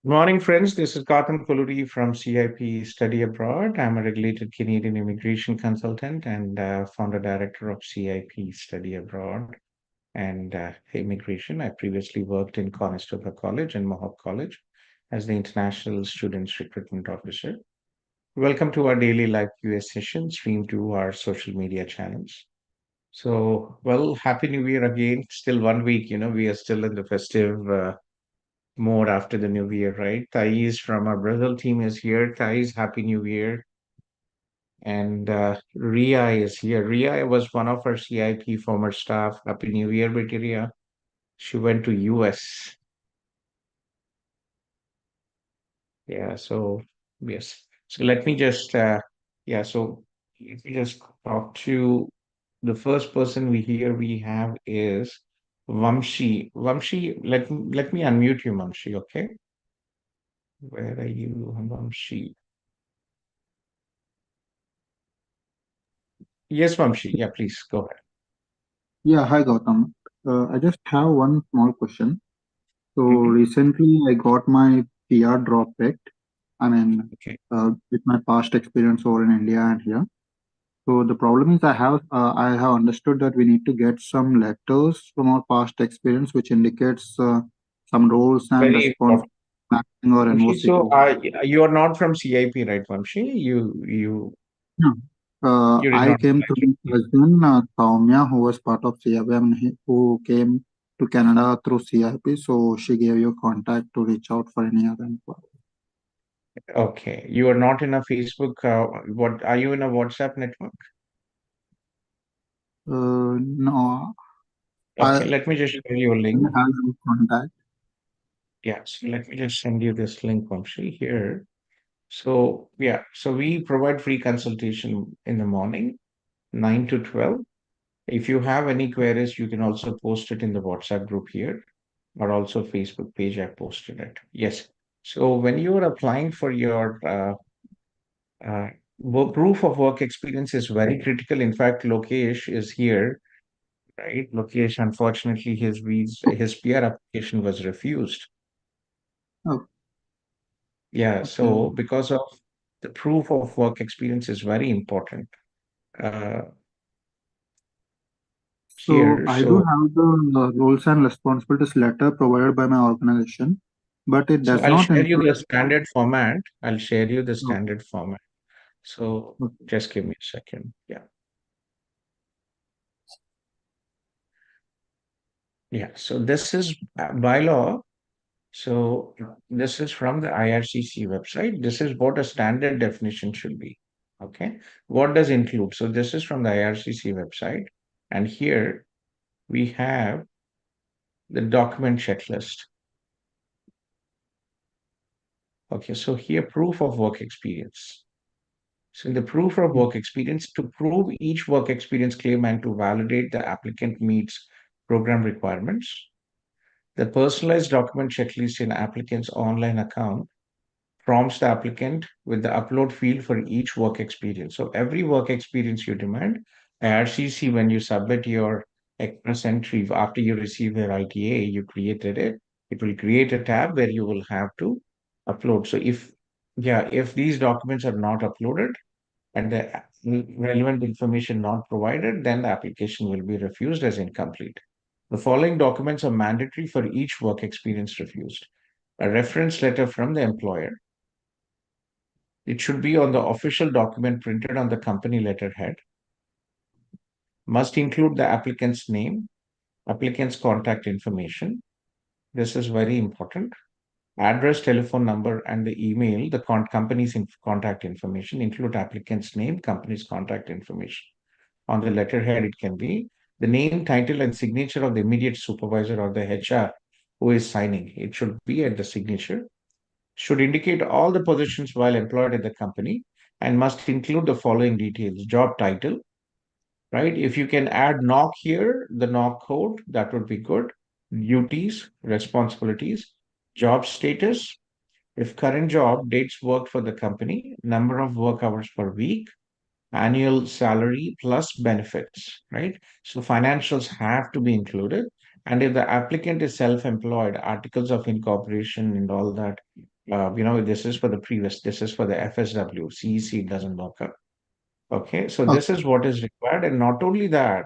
Morning, friends. This is Gautham Kolluri from CIP Study Abroad. I'm a regulated Canadian immigration consultant and founder director of CIP Study Abroad and Immigration. I previously worked in Conestoga College and Mohawk College as the International Students Recruitment Officer. Welcome to our daily live QA session streamed to our social media channels. Happy New Year again. Still 1 week, we are still in the festive more after the new year, right? Thais from our Brazil team is here. Thais, happy new year. And Ria is here. Ria was one of our CIP former staff. Happy new year, Betty Ria. She went to US. Yeah, so yes. So let me just yeah, so let me just talk to the first person we have is Vamshi. Vamshi, let me unmute you, Vamshi, okay? Where are you, Vamshi? Yes, Vamshi. Yeah, please go ahead. Yeah, hi Gautam. I just have one small question. So Mhm. recently I got my PR drop back. I mean, Okay. with my past experience over in India and here. So the problem is I have understood that we need to get some letters from our past experience which indicates some roles and Very responsibilities important. or Vamshi, so NOC2. you are not from CIP, right, Vamshi? Yeah. You did I not came apply. through cousin Soumya, who was part of CIP, who came to Canada through CIP. So she gave you contact to reach out for any other inquiry. Okay. You are not in a Facebook. What are you in a WhatsApp network? No, I Okay. Let me just share you a don't link. have your contact. Yes. Let me just send you this link, Vamshi, here. So yeah. So we provide free consultation in the morning, 9 to 12. If you have any queries, you can also post it in the WhatsApp group here or also Facebook page. I posted it. Yes. So when you are applying for your uh, proof of work experience is very critical. In fact, Lokesh is here, right? Lokesh, unfortunately, his PR application was refused. Oh, Yeah. okay. So because of the proof of work experience is very important uh, So here. I do So have the roles and responsibilities letter provided by my organization, but it so does I'll not share you include. the standard format. I'll share you the Oh, standard format. So okay. just give me a second. Yeah. Yeah. So this is by law. So this is from the IRCC website. This is what a standard definition should be. Okay. What does include? So this is from the IRCC website. And here we have the document checklist. Okay. So here, proof of work experience. So in the proof of work experience, to prove each work experience claim and to validate the applicant meets program requirements, the personalized document checklist in applicant's online account prompts the applicant with the upload field for each work experience. So every work experience you demand, RCC, when you submit your express entry after you receive your ITA, you created it. It will create a tab where you will have to upload. So if these documents are not uploaded and the relevant information not provided, then the application will be refused as incomplete. The following documents are mandatory for each work experience refused. A reference letter from the employer, it should be on the official document printed on the company letterhead. Must include the applicant's name, applicant's contact information. This is very important. Address, telephone number, and the email, the company's contact information, include applicant's name, company's contact information. On the letterhead, it can be the name, title, and signature of the immediate supervisor or the HR who is signing. It should be at the signature. Should indicate all the positions while employed at the company and must include the following details: job title, right? If you can add knock here, the knock code, that would be good. Duties, responsibilities, job status, if current job, dates worked for the company, number of work hours per week, annual salary plus benefits, right? So financials have to be included. And if the applicant is self employed, articles of incorporation and all that This is for the previous, this is for the FSW, CEC, it doesn't work out. Okay, so Okay, this is what is required. And not only that,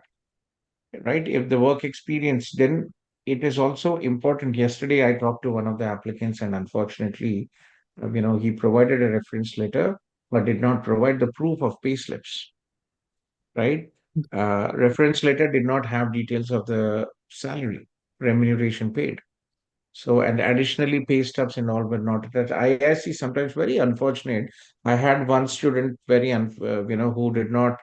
right, if the work experience, then it is also important. Yesterday, I talked to one of the applicants, and unfortunately, he provided a reference letter, but did not provide the proof of pay slips, right? Reference letter did not have details of the salary, remuneration paid. So, and additionally, pay stubs and all were not attached. I see sometimes very unfortunate. I had one student who did not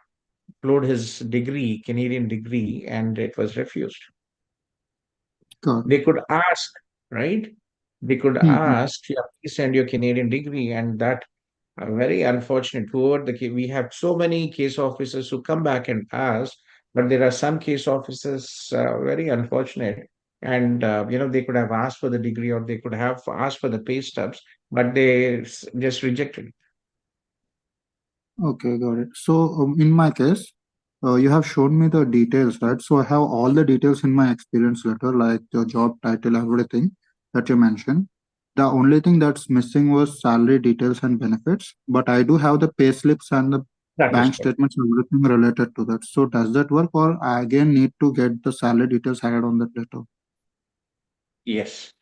upload his degree, Canadian degree, and it was refused. got it. They could ask, right? They could Mhm. ask, yeah, please send your Canadian degree, and that very unfortunate. We have so many case officers who come back and ask, but there are some case officers very unfortunate, and they could have asked for the degree or they could have asked for the pay stubs, but just rejected. Okay, got it. So, in my case, you have shown me the details, right? So, I have all the details in my experience letter, like the job title, everything that you mentioned. The only thing that's missing was salary details and benefits, but I do have the pay slips and the That is bank good. statements, everything related to that. So, does that work, or I again need to get the salary details added on that letter? Yes.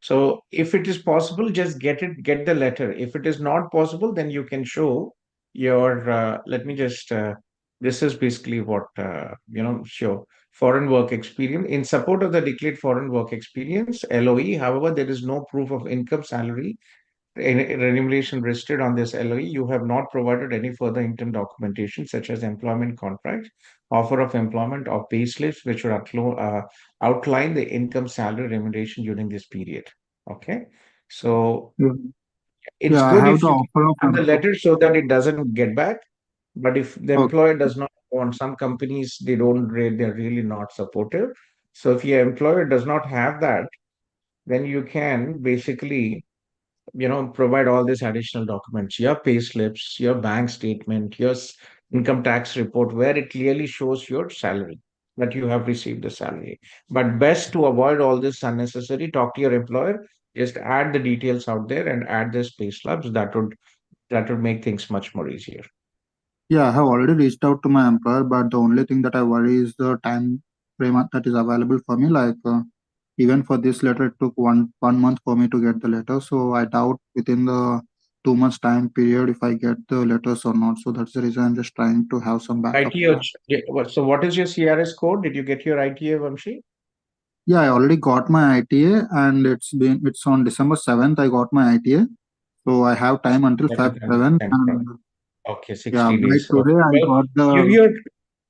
So if it is possible, just get the letter. If it is not possible, then you can show let me just, this is basically what, show foreign work experience. In support of the declared foreign work experience, LOE, however, there is no proof of income, salary, remuneration listed on this LOE. You have not provided any further income documentation, such as employment contract, offer of employment, or pay slips, which would outline the income, salary, remuneration during this period. Okay. So Yeah, it's yeah, I good have if the you can offer of have the employment. letter so that it doesn't get back. But if the Okay. employer does not want, some companies, they're really not supportive. So if your employer does not have that, then you can basically provide all these additional documents, your pay slips, your bank statement, your income tax report, where it clearly shows your salary, that you have received the salary. But best to avoid all this unnecessary, talk to your employer, just add the details out there and add this pay stubs. That would make things much more easier. Yeah, I have already reached out to my employer, but the only thing that I worry is the time frame that is available for me. Like even for this letter, it took one month for me to get the letter. So I doubt within the 2 months time period if I get the letters or not. So that's the reason I'm just trying to have some backup ITA, plan. so what is your CRS code? Did you get your ITA, Vamshi? Yeah, I already got my ITA, and it's on December 7th. I got my ITA, so I have time until Feb 7th. And Okay, yeah, 60 by days. today Okay. I Well, got give the. your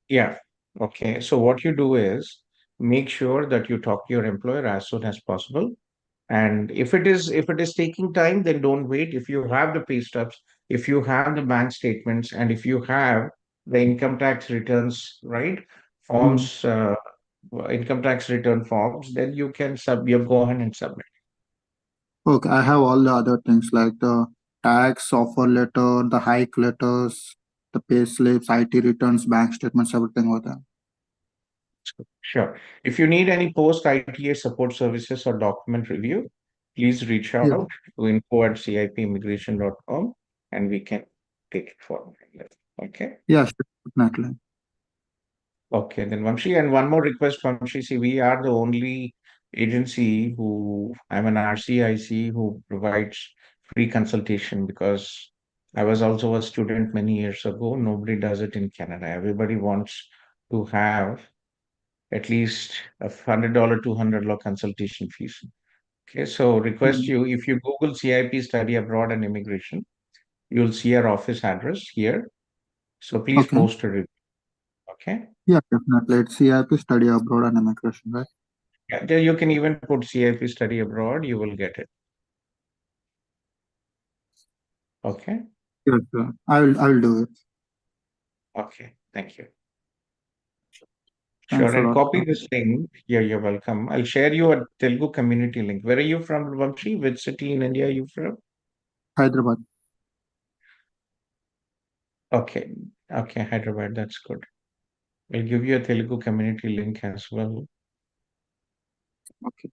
Yeah. Okay. So what you do is make sure that you talk to your employer as soon as possible. And if it is taking time, then don't wait. If you have the pay stubs, if you have the bank statements, and if you have the income tax returns, right? Hmm. Forms, income tax return forms, then you go ahead and submit. Okay, I have all the other things like the tax offer letter, the hike letters, the pay slips, IT returns, bank statements, everything over there. Sure. If you need any post ITA support services or document review, please reach Yeah, out to info@cipimmigration.com and we can take it forward. Okay. yeah, sure, definitely. Okay. Then Vamshi, and one more request, Vamshi. See, we are the only agency I'm an RCIC who provides free consultation, because I was also a student many years ago. Nobody does it in Canada. Everybody wants to have at least $100, $200 consultation fees. Okay, so request Mm. you, if you Google CIP study abroad and immigration, you'll see our office address here. So please Okay, post a review. Okay. yeah, definitely. It's CIP study abroad and immigration, right? Yeah, there you can even put CIP study abroad, you will get it. Okay. Yes, sir. I will do it. Okay. Thank you. Sure. Thanks a And lot, copy sir. this link. Yeah, you're welcome. I'll share you a Telugu community link. Where are you from, Vamshi? Which city in India are you from? Hyderabad. Okay. Okay, Hyderabad. That's good. I'll give you a Telugu community link as well. Okay.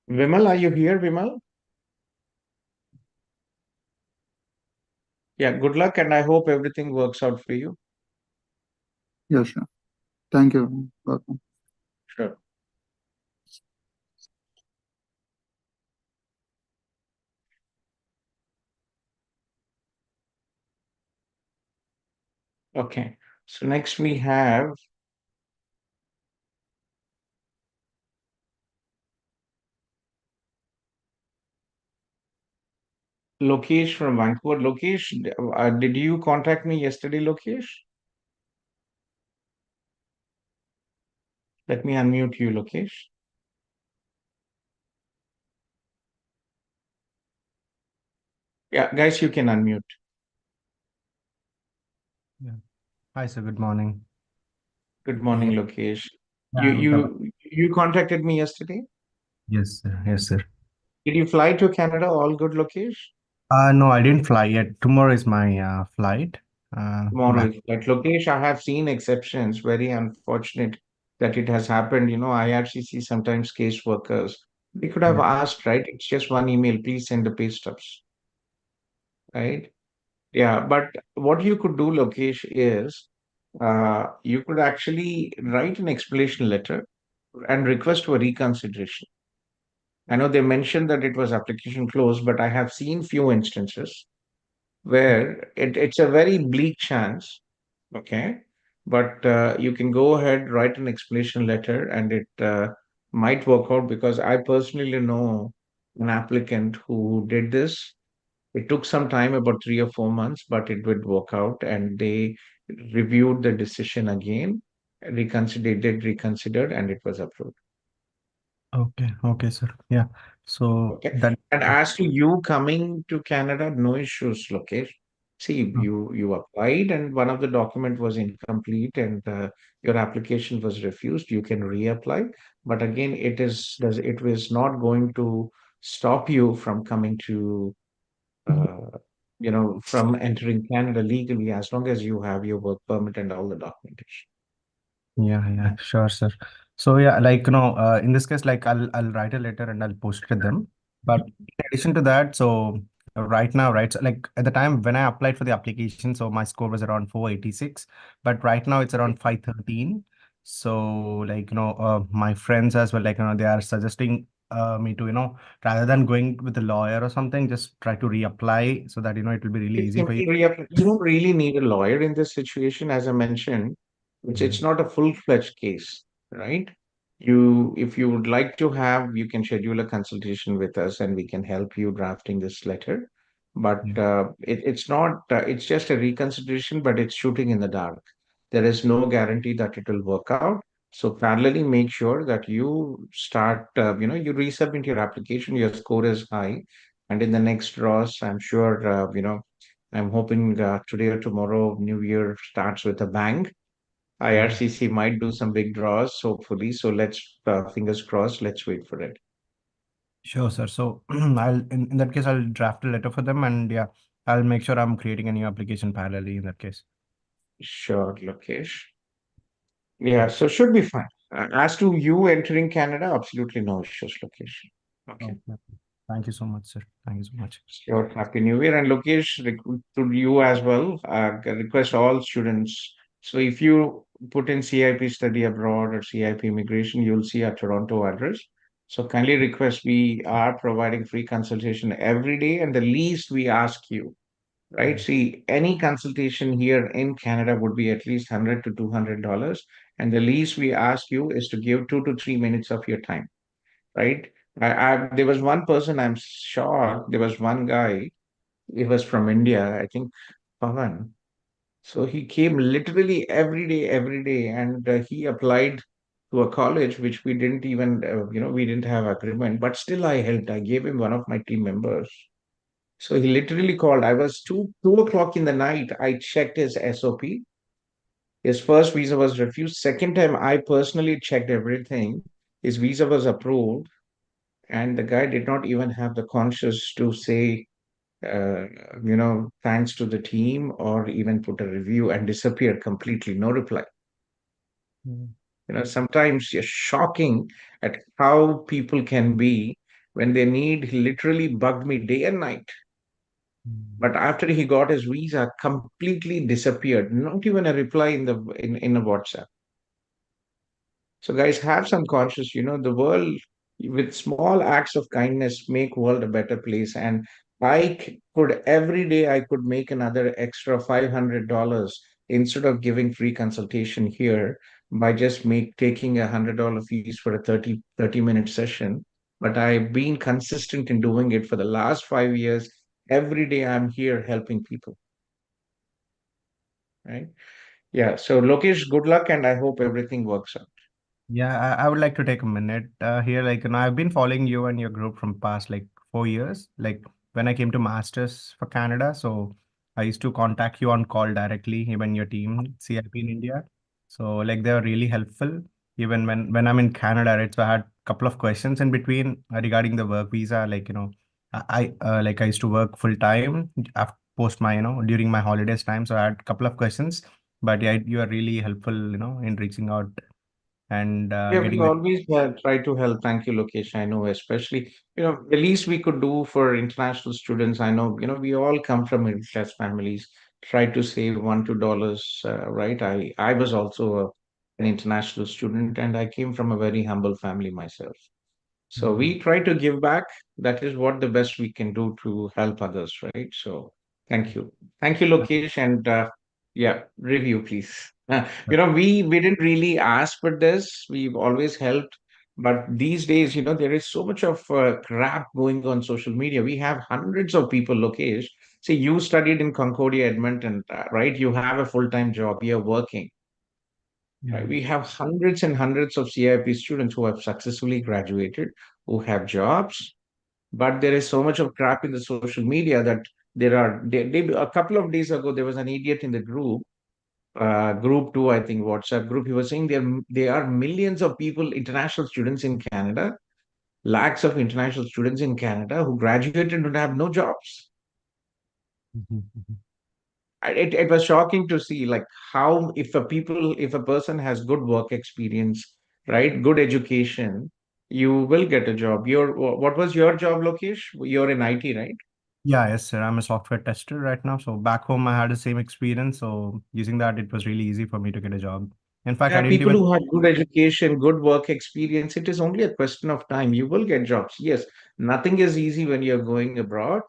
Vimal, are you here, Vimal? Yeah, good luck, and I hope everything works out for you. Yeah, sure. Thank you, Gautam. Sure. Okay. So next we have Lokesh from Vancouver. Lokesh, did you contact me yesterday, Lokesh? Let me unmute you, Lokesh. Yeah, guys, you can unmute. Yeah. Hi, sir. Good morning. Good morning, Yeah, Lokesh. yeah, You contacted me yesterday. yes, sir. Yes, sir. Did you fly to Canada? All good, Lokesh? No, I didn't fly yet. Tomorrow is my flight Tomorrow back. is like Lokesh. I have seen exceptions. Very unfortunate that it has happened. IRCC sometimes case workers. We could have Yeah. asked, right? It's just one email. Please send the pay stubs, right? Yeah, but what you could do, Lokesh, is you could actually write an explanation letter and request for reconsideration. I know they mentioned that it was application closed, but I have seen few instances where it's a very bleak chance, okay? But you can go ahead, write an explanation letter, and it might work out because I personally know an applicant who did this. It took some time, about 3 or 4 months, but it would work out, and they reviewed the decision again, reconsidered, and it was approved. Okay. Okay, sir. Yeah. So Okay. that. And as to you coming to Canada, no issues, Lokesh. See, uh, you applied and one of the document was incomplete and your application was refused. You can reapply, but again, it was not going to stop you from coming to uh, from entering Canada legally as long as you have your work permit and all the documentation. Yeah, yeah, sure, sir. So yeah, like in this case, like I'll write a letter and I'll post it to them. But in addition to that, so right now, right, so like at the time when I applied for the application, so my score was around 486, but right now it's around 513. So like my friends as well, like they are suggesting me to rather than going with a lawyer or something, just try to reapply so that it will be really It's easy for you. simple You don't really need a lawyer in this situation, as I mentioned. It's not a full-fledged case, right? If you would like to have, you can schedule a consultation with us, and we can help you drafting this letter. But Yeah. it's not. It's just a reconsideration, but it's shooting in the dark. There is no guarantee that it will work out. So parallelly, make sure that you start. You resubmit your application. Your score is high, and in the next draws, I'm sure. I'm hoping today or tomorrow, New Year starts with a bang. Yeah. IRCC might do some big draws, hopefully. So let's, fingers crossed, let's wait for it. Sure, sir. So in that case, I'll draft a letter for them and yeah, I'll make sure I'm creating a new application parallelly in that case. Sure, Lokesh. Yeah, so should be fine. As to you entering Canada, absolutely no issues, Lokesh. Okay. Okay. Thank you so much, sir. Thank you so much. Sure. Happy New Year. And Lokesh, to you as well, request all students. So if you put in CIP study abroad or CIP immigration, you'll see our Toronto address. So kindly request, we are providing free consultation every day, and the least we ask you, right? See, any consultation here in Canada would be at least $100 to $200, and the least we ask you is to give 2 to 3 minutes of your time, right? There was one person, I'm shocked. There was one guy, he was from India, I think Pavan. So he came literally every day, and he applied to a college which we didn't even, we didn't have agreement, but still I helped. I gave him one of my team members. So he literally called. I was 2 o'clock in the night. I checked his SOP. His first visa was refused. Second time, I personally checked everything. His visa was approved, and the guy did not even have the conscience to say uh, thanks to the team or even put a review and disappear completely, no reply. Mm. Sometimes you're shocking at how people can be. When they need, he literally bugged me day and night. Mm. But after he got his visa, completely disappeared. Not even a reply in a WhatsApp. So guys, have some conscious, the world with small acts of kindness make world a better place. And could every day I could make another extra $500 instead of giving free consultation here by just taking $100 fees for a thirty minute session. But I've been consistent in doing it for the last 5 years. Every day I'm here helping people, right? Yeah. So Lokesh, good luck and I hope everything works out. Yeah, I would like to take a minute here. Like, I've been following you and your group from past like 4 years. Like when I came to masters for Canada, so I used to contact you on call directly, even your team, CIP in India. So like they were really helpful. Even when I'm in Canada, right? So I had a couple of questions in between regarding the work visa. Like, like I used to work full time after post my, during my holidays time. So I had a couple of questions. But yeah, you are really helpful, in reaching out and Yeah, we getting the. always try to help. Thank you, Lokesh. I know, especially, the least we could do for international students. I know, we all come from middle class families, try to save $1, $2, right? I was also an international student and I came from a very humble family myself. So Mhm. we try to give back. That is what the best we can do to help others, right? So thank you. Thank you, Lokesh. And yeah, review, please. We didn't really ask for this. We've always helped. But these days, there is so much of crap going on social media. We have hundreds of people, Lokesh. See, you studied in Concordia, Edmonton, right? You have a full-time job. You're working. Right? Mhm. We have hundreds and hundreds of CIP students who have successfully graduated, who have jobs, but there is so much of crap in the social media that a couple of days ago, there was an idiot in the group two, I think, WhatsApp group. He was saying there are millions of people, international students in Canada, lakhs of international students in Canada who graduated and have no jobs. Mhm. Mhm. It was shocking to see like how if a person has good work experience, right, good education, you will get a job. What was your job, Lokesh? You're in IT, right? Yeah, yes, sir. I'm a software tester right now. So back home, I had the same experience. So using that, it was really easy for me to get a job. In fact, I Yeah, didn't people even. who have good education, good work experience, it is only a question of time. You will get jobs. Yes, nothing is easy when you're going abroad,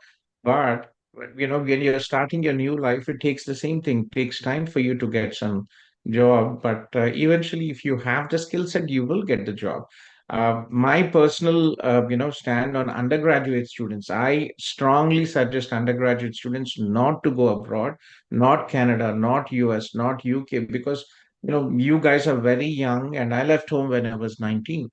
but when you're starting your new life, it takes the same thing. It takes time for you to get some job, but eventually, if you have the skill set, you will get the job. My personal, stand on undergraduate students. I strongly suggest undergraduate students not to go abroad, not Canada, not US, not UK, because you guys are very young and I left home when I was 19.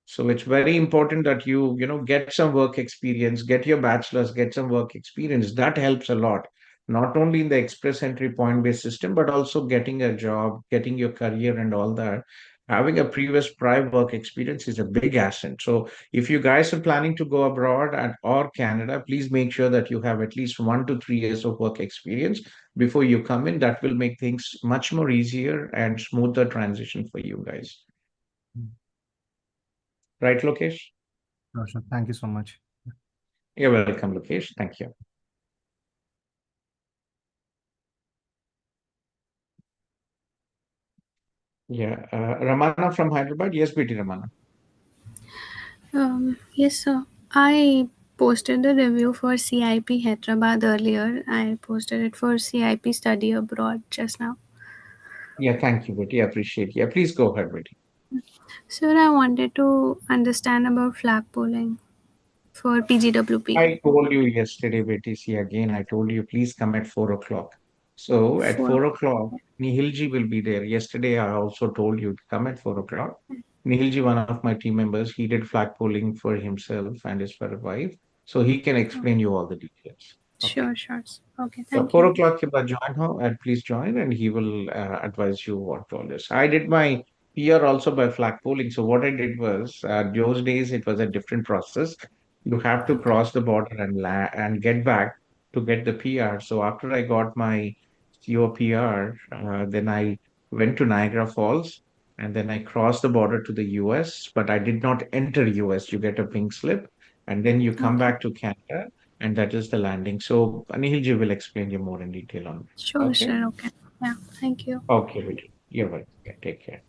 So it's very important that you get some work experience, get your bachelor's, get some work experience. That helps a lot, not only in the express entry point based system, but also getting a job, getting your career and all that. Having a previous prior work experience is a big asset. So if you guys are planning to go abroad or Canada, please make sure that you have at least 1 to 3 years of work experience before you come in. That will make things much more easier and smoother transition for you guys. Right, Lokesh? Sure, sure. Thank you so much. You're welcome, Lokesh. Thank you. Yeah, Ramana from Hyderabad. Yes, BT Ramana. Yes, sir. I posted the review for CIP Hyderabad earlier. I posted it for CIP Study Abroad just now. Yeah, thank you, BT. I appreciate. Yeah, please go ahead, BT. Sir, I wanted to understand about flag polling for PGWP. I told you yesterday, BT. See, again, I told you, please come at 4 o'clock. So at For 4 o'clock, Nihilji will be there. Yesterday, I also told you to come at 4 o'clock. Nihilji, one of my team members, he did flag polling for himself and his for wife. So he can explain you all the details. Okay. sure, sure. Okay, So thank four you. o'clock ke baad join ho and please join and he will advise you what all this. I did my PR also by flag polling. So what I did was those days it was a different process. You have to Okay. cross the border and get back to get the PR. So after I got my COPR, then I went to Niagara Falls and then I crossed the border to the US, but I did not enter US. You get a pink slip and then you come Okay. back to Canada, and that is the landing. So Anilji will explain you more in detail on this. Sure, Okay? sure. Okay. Yeah. Thank you. Okay, Vijay. You're welcome. Yeah, take care.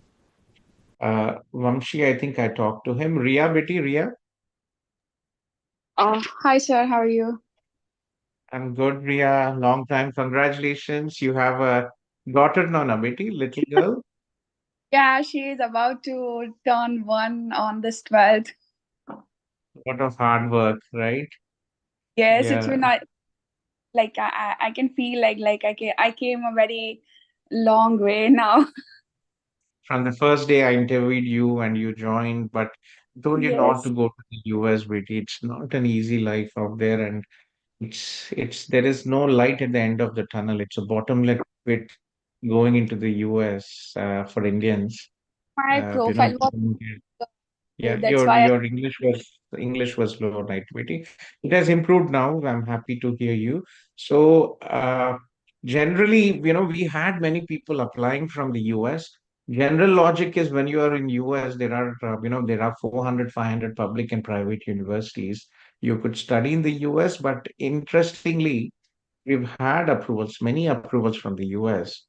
Vamshi, I think I talked to him. Ria, Betty, Ria, Hi, sir. How are you? I'm good, Ria. Long time. Congratulations. You have a daughter now, na, Betty, little girl. Yeah, she is about to turn 1 on this 12th. Lot of hard work, right? Yes, it's Yeah. been like I can feel like I came a very long way now. From the first day I interviewed you and you joined, but I told you not to Yes, go to the US, Betty. It's not an easy life out there, and it's there is no light at the end of the tunnel. It's a bottomless pit going into the US for Indians. my You know, profile was yeah, that's your why English was low, right, Betty? It has improved now. I'm happy to hear you. So, generally, we had many people applying from the US. General logic is when you are in US, there are 400, 500 public and private universities. You could study in the US, but interestingly, we've had approvals, many approvals from the US.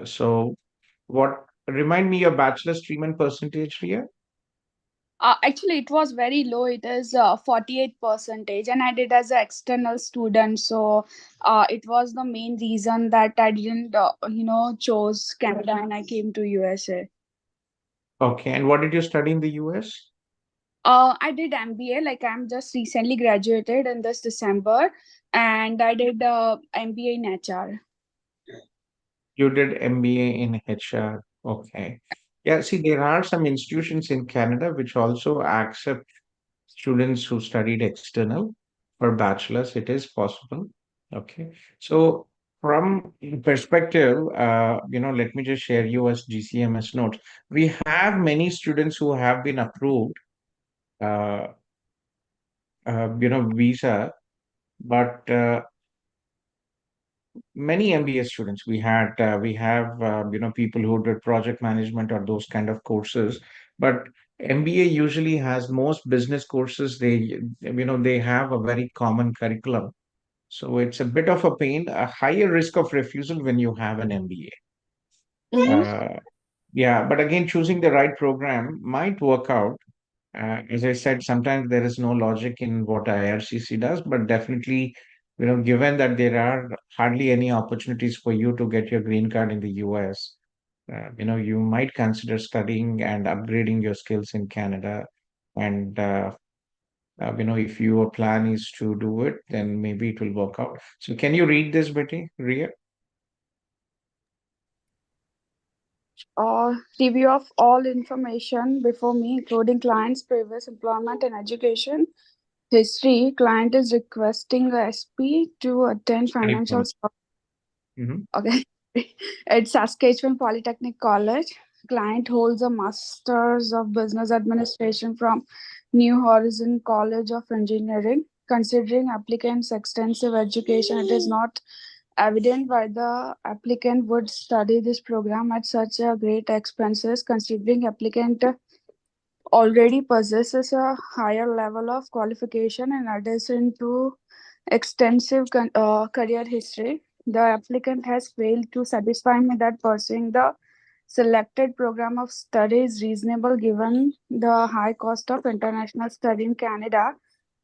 So, what remind me your bachelor stream and percentage here? actually it was very low. It is 48 percentage, and I did as an external student. So it was the main reason that I didn't chose Canada and I came to USA. Okay, and what did you study in the US? I did MBA. Like I'm just recently graduated in this December, and I did MBA in HR. You did MBA in HR. Okay. Yeah, see, there are some institutions in Canada which also accept students who studied external for bachelor's. It is possible. Okay. So from perspective, let me just share you as GCMS notes. We have many students who have been approved, uh, visa, but many MBA students. We have people who did project management or those kind of courses, but MBA usually has most business courses. They have a very common curriculum, so it's a bit of a pain, a higher risk of refusal when you have an MBA. Mm-hmm. Yeah, but again, choosing the right program might work out. As I said, sometimes there is no logic in what IRCC does, but definitely, given that there are hardly any opportunities for you to get your green card in the US, you might consider studying and upgrading your skills in Canada. And, if your plan is to do it, then maybe it will work out. So can you read this, Betty, Ria? Review of all information before me, including client's previous employment and education history. Client is requesting a SP to attend Correct. financial. Mhm. Okay. It's Saskatchewan Polytechnic College. Client holds a Master's of Business Administration from New Horizon College of Engineering. Considering applicant's extensive education, it is not evident why the applicant would study this program at such a great expenses. Considering applicant already possesses a higher level of qualification in addition to extensive career history. The applicant has failed to satisfy me that pursuing the selected program of study is reasonable given the high cost of international study in Canada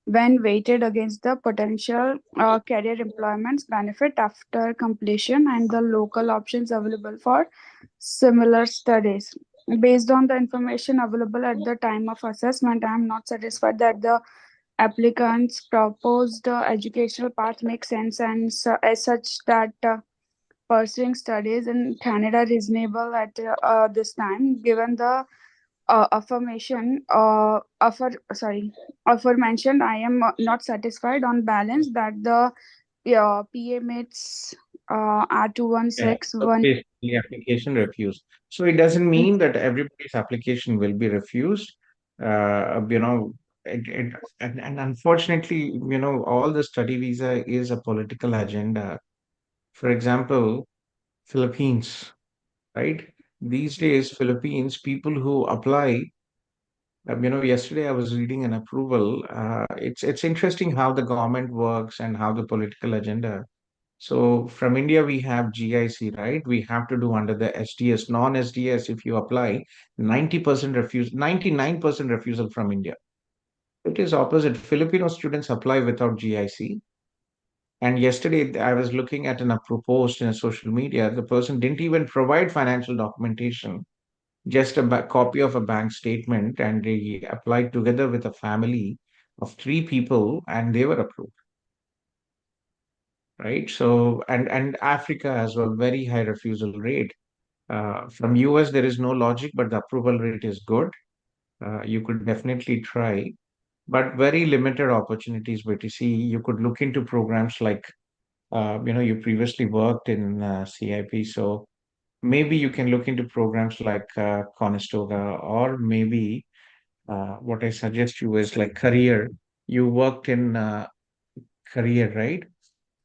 when weighted against the potential career employment's benefit after completion and the local options available for similar studies. Based on the information available at the time of assessment, I am not satisfied that the applicant's proposed educational path makes sense and as such that pursuing studies in Canada reasonable at this time, given the aforementioned, I am not satisfied on balance that the PA mates are Yeah, so 2161. basically application refused. So it doesn't mean that everybody's application will be refused. And unfortunately, all the study visa is a political agenda. For example, Philippines, right? These days, Philippines, people who apply Yesterday I was reading an approval. It's interesting how the government works and how the political agenda. So from India, we have GIC, right? We have to do under the SDS, non-SDS. If you apply, 90% refuse, 99% refusal from India. It is opposite. Filipino students apply without GIC. And yesterday, I was looking at an appro post in a social media. The person didn't even provide financial documentation, just a copy of a bank statement, and they applied together with a family of three people, and they were approved. Right. So, and Africa as well, very high refusal rate. From US, there is no logic, but the approval rate is good. You could definitely try, but very limited opportunities. BTC, you could look into programs like, you previously worked in CIP, so maybe you can look into programs like Conestoga, or maybe what I suggest you is like career. You worked in career, right?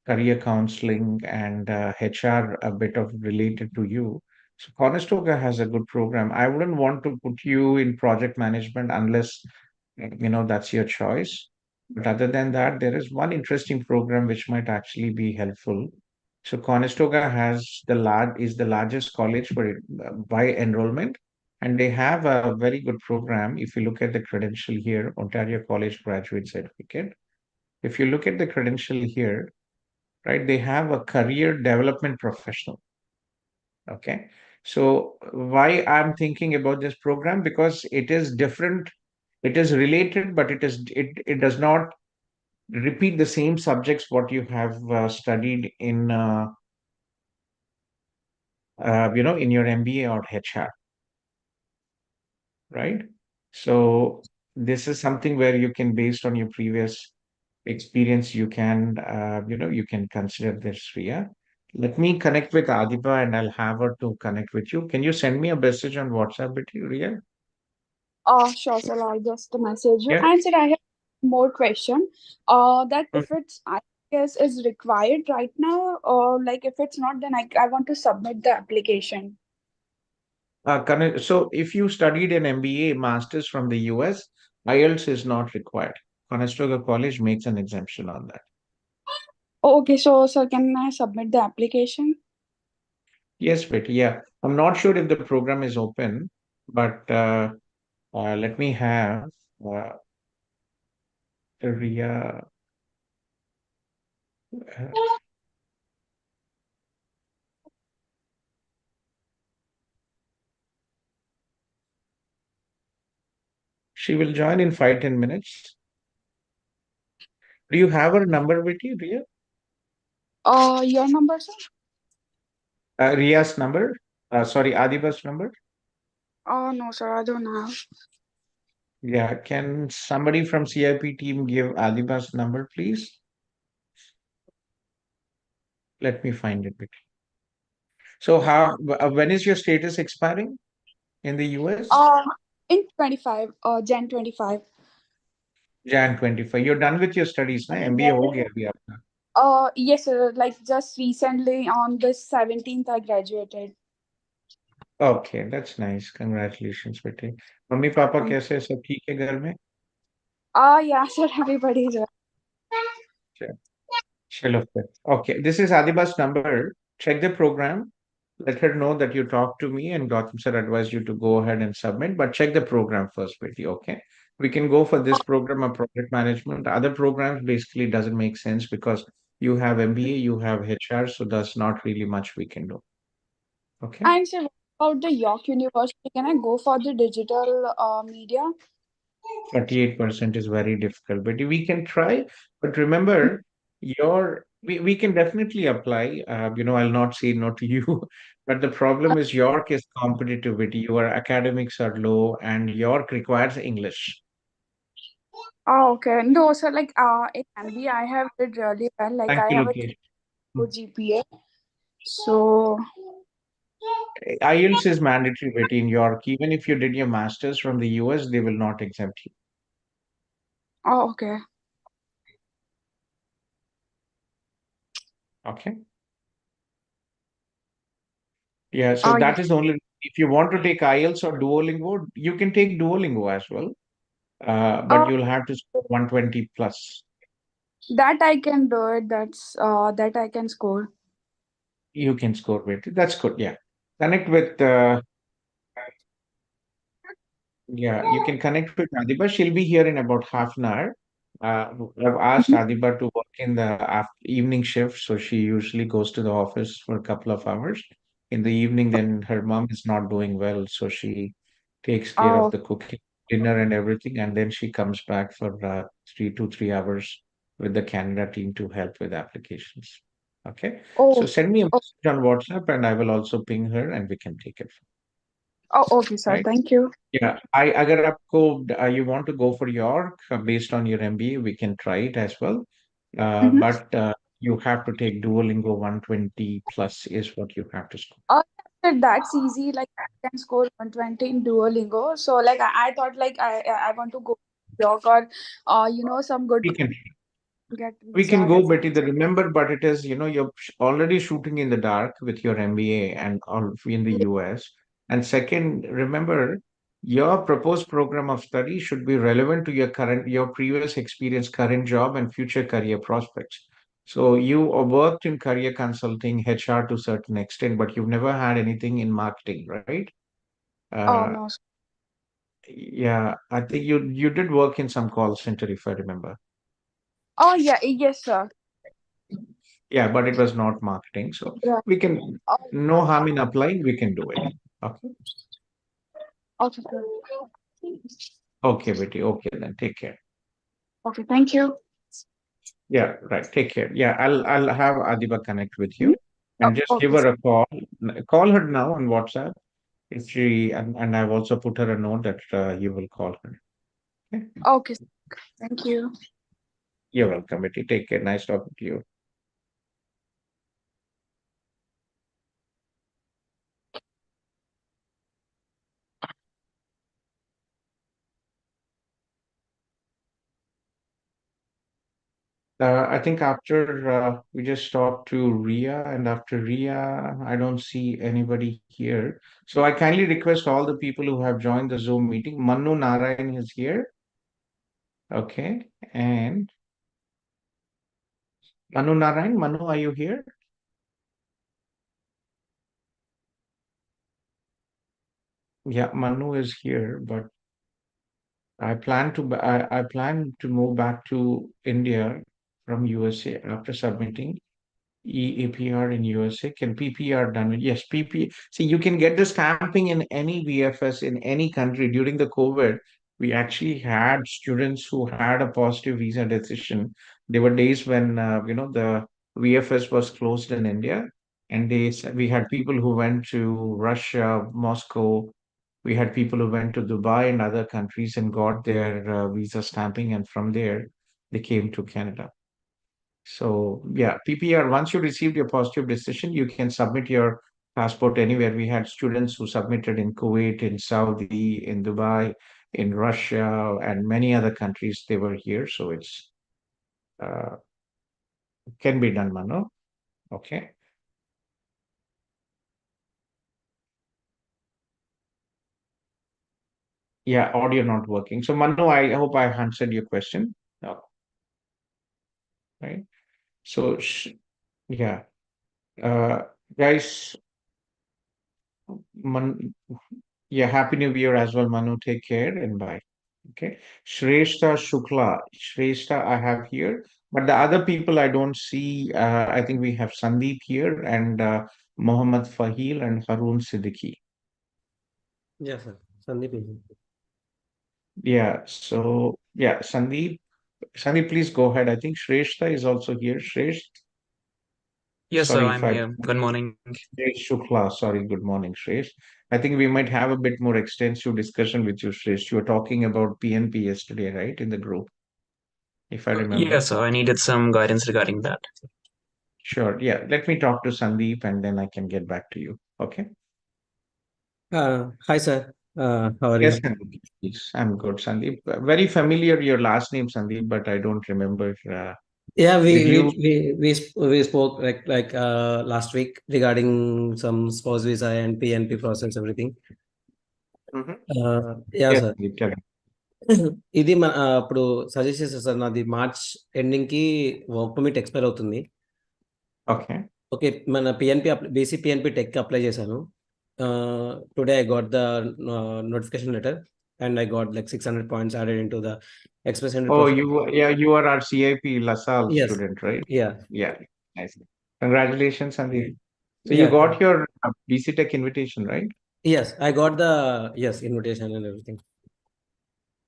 Career counseling and HR a bit of related to you. So Conestoga has a good program. I wouldn't want to put you in project management unless that's your choice. But other than that, there is one interesting program which might actually be helpful. So Conestoga is the largest college for by enrollment, and they have a very good program. If you look at the credential here, Ontario College Graduate Certificate. If you look at the credential here, right? They have a career development professional. Okay. So why I'm thinking about this program, because it is different, it is related, but it does not repeat the same subjects what you have studied in your MBA or HR, right? So this is something where you can, based on your previous experience, you can consider this, Ria. Let me connect with Adiba and I'll have her to connect with you. Can you send me a message on WhatsApp with you, Ria? Sure, sir. I'll just message you. Yeah. And sir, I have more question. That if it's, I guess, is required right now, or like if it's not, then I want to submit the application. So if you studied an MBA master's from the US, IELTS is not required. Conestoga College makes an exemption on that. Oh, okay, so sir, can I submit the application? Yes, Betty. Yeah. I'm not sure if the program is open, but let me have uh, Ria. uh, She will join in 5-10 minutes. Do you have her number with you, Ria? Your number, sir? Ria's number? Sorry, Adiba's number? No, sir, I don't have. Yeah, can somebody from CIP team give Adiba's number, please? Let me find it. So when is your status expiring in the US? In 25, Jan 25. Jan 25. You're done with your studies, na? MBA ho gaya abhi aapka. Yes, sir. Like just recently on the 17th, I graduated. Okay, that's nice. Congratulations, बेटे. Mummy papa Um, कैसे हैं? सब ठीक है घर में? yeah, sir. Everybody's well. Sure. Chalo फिर. Okay, this is Adiba's number. Check the program. Let her know that you talked to me and Gautam sir advised you to go ahead and submit, but check the program first, Betty. Okay. We can go for this program of project management. Other programs basically doesn't make sense because you have MBA, you have HR, so that's not really much we can do. Okay. And sir, what about the York University? Can I go for the digital media? 38% is very difficult, but we can try. But remember, we can definitely apply. I'll not say no to you, but the problem is York is competitivity. Your academics are low, and York requires English. Oh, okay. No, sir. Like in MBA, I have did really well. Like Thank I you, have a Lokesh. 3.4 GPA. So, IELTS is mandatory, Betty, in York. Even if you did your master's from the US, they will not exempt you. oh, okay. Okay. Yeah, so Oh, that yeah. is only if you want to take IELTS or Duolingo, you can take Duolingo as well. but you'll have to score 120 plus. That I can do it. That I can score. You can score with it. That's good. Yeah. Connect with Yeah, you can connect with Adiba. She'll be here in about half an hour. I've asked Mhm. Adiba to work in the evening shift, so she usually goes to the office for a couple of hours. In the evening, then her mom is not doing well, so she takes care of Oh, the cooking, dinner, and everything, and then she comes back for 3 to 3 hours with the Canada team to help with applications. Okay, so oh, send me a oh, message on WhatsApp, and I will also ping her, and we can take it. oh, okay, sir. Right? Thank you. Yeah, I अगर आपको you want to go for York based on your MBA, we can try it as well. Mm-hmm. But you have to take Duolingo 120 plus is what you have to score. That's easy. Like I can score 120 in Duolingo. So like I thought like I want to go to York or some good We can get we can visa. go, That's Betty. The remember, but it is you're already shooting in the dark with your MBA and all in the US. And second, remember, your proposed program of study should be relevant to your previous experience, current job, and future career prospects. So you worked in career consulting, HR to a certain extent, but you've never had anything in marketing, right? oh Uh, no. yeah, I think you did work in some call center, if I remember. Oh yeah, yes, sir. Yeah, but it was not marketing. So Yeah. we can, Oh, no harm in applying, we can do it. Okay. okay, sir. Okay, Betty. Okay, then take care. Okay, thank you. Yeah, right. Take care. Yeah, I'll have Adiba connect with Mhm. you and just give Okay, her sir. a call. Call her now on WhatsApp. If she and I've also put her a note that you will call her. Okay. Okay, sir. Thank you. You're welcome, Betty. Take care. Nice talking to you. I think after we just talked to Ria, and after Ria, I don't see anybody here. So I kindly request all the people who have joined the Zoom meeting. Manu Narayan is here. Okay. And Manu Narayan, Manu, are you here? Yeah, Manu is here, but I plan to move back to India from USA after submitting EAPR in USA. Can PPR done? Yes, PP. See, you can get the stamping in any VFS in any country. During the COVID, we actually had students who had a positive visa decision. There were days when the VFS was closed in India, and we had people who went to Russia, Moscow. We had people who went to Dubai and other countries and got their visa stamping, and from there they came to Canada. So yeah, PPR, once you received your positive decision, you can submit your passport anywhere. We had students who submitted in Kuwait, in Saudi, in Dubai, in Russia, and many other countries. They were here. So it's uh, can be done, Mano. Okay. Yeah, audio not working. So Mano, I hope I've answered your question. No, right. So yeah, uh, guys, yeah, Happy New Year as well, Manu. Take care and bye. Okay. Shrestha Shukla. Shrestha, I have here. But the other people I don't see. I think we have Sandeep here and Mohammad Fahil and Harun Siddiqui. Yes, sir. Sandeep is here. Yeah. So, yeah, Sandeep. Sandeep, please go ahead. I think Shrestha is also here. Yes, sir, Sorry if I'm I. here. Good morning. Shresh Shukla. Sorry. Good morning, Shresh. I think we might have a bit more extensive discussion with you, Shresh. You were talking about PNP yesterday, right, in the group, if I remember. Yes, sir, I needed some guidance regarding that. Sure. Yeah. Let me talk to Sandeep and then I can get back to you. Okay. Hi, sir. How are Yes, you? Sandeep. Please. I'm good, Sandeep. Very familiar your last name, Sandeep, but I don't remember. Yeah, Did you? we spoke last week regarding some spouse visa and PNP process, everything. Mhm. Yeah, Yes, sir. Sandeep. Tell me. ఇది అప్పుడు suggest చేశారు sir, నాది March ending కి work permit expire అవుతుంది. Okay. Okay, మన PNP BC PNP tech apply చేశాను. Today I got the notification letter and I got like 600 points added into the express entry Oh, profile. you are our CIP LaSalle Yes. student, right? Yeah. Yeah. Nice. Congratulations, Sandeep. So Yeah. you got your BC Tech invitation, right? Yes, I got the invitation and everything.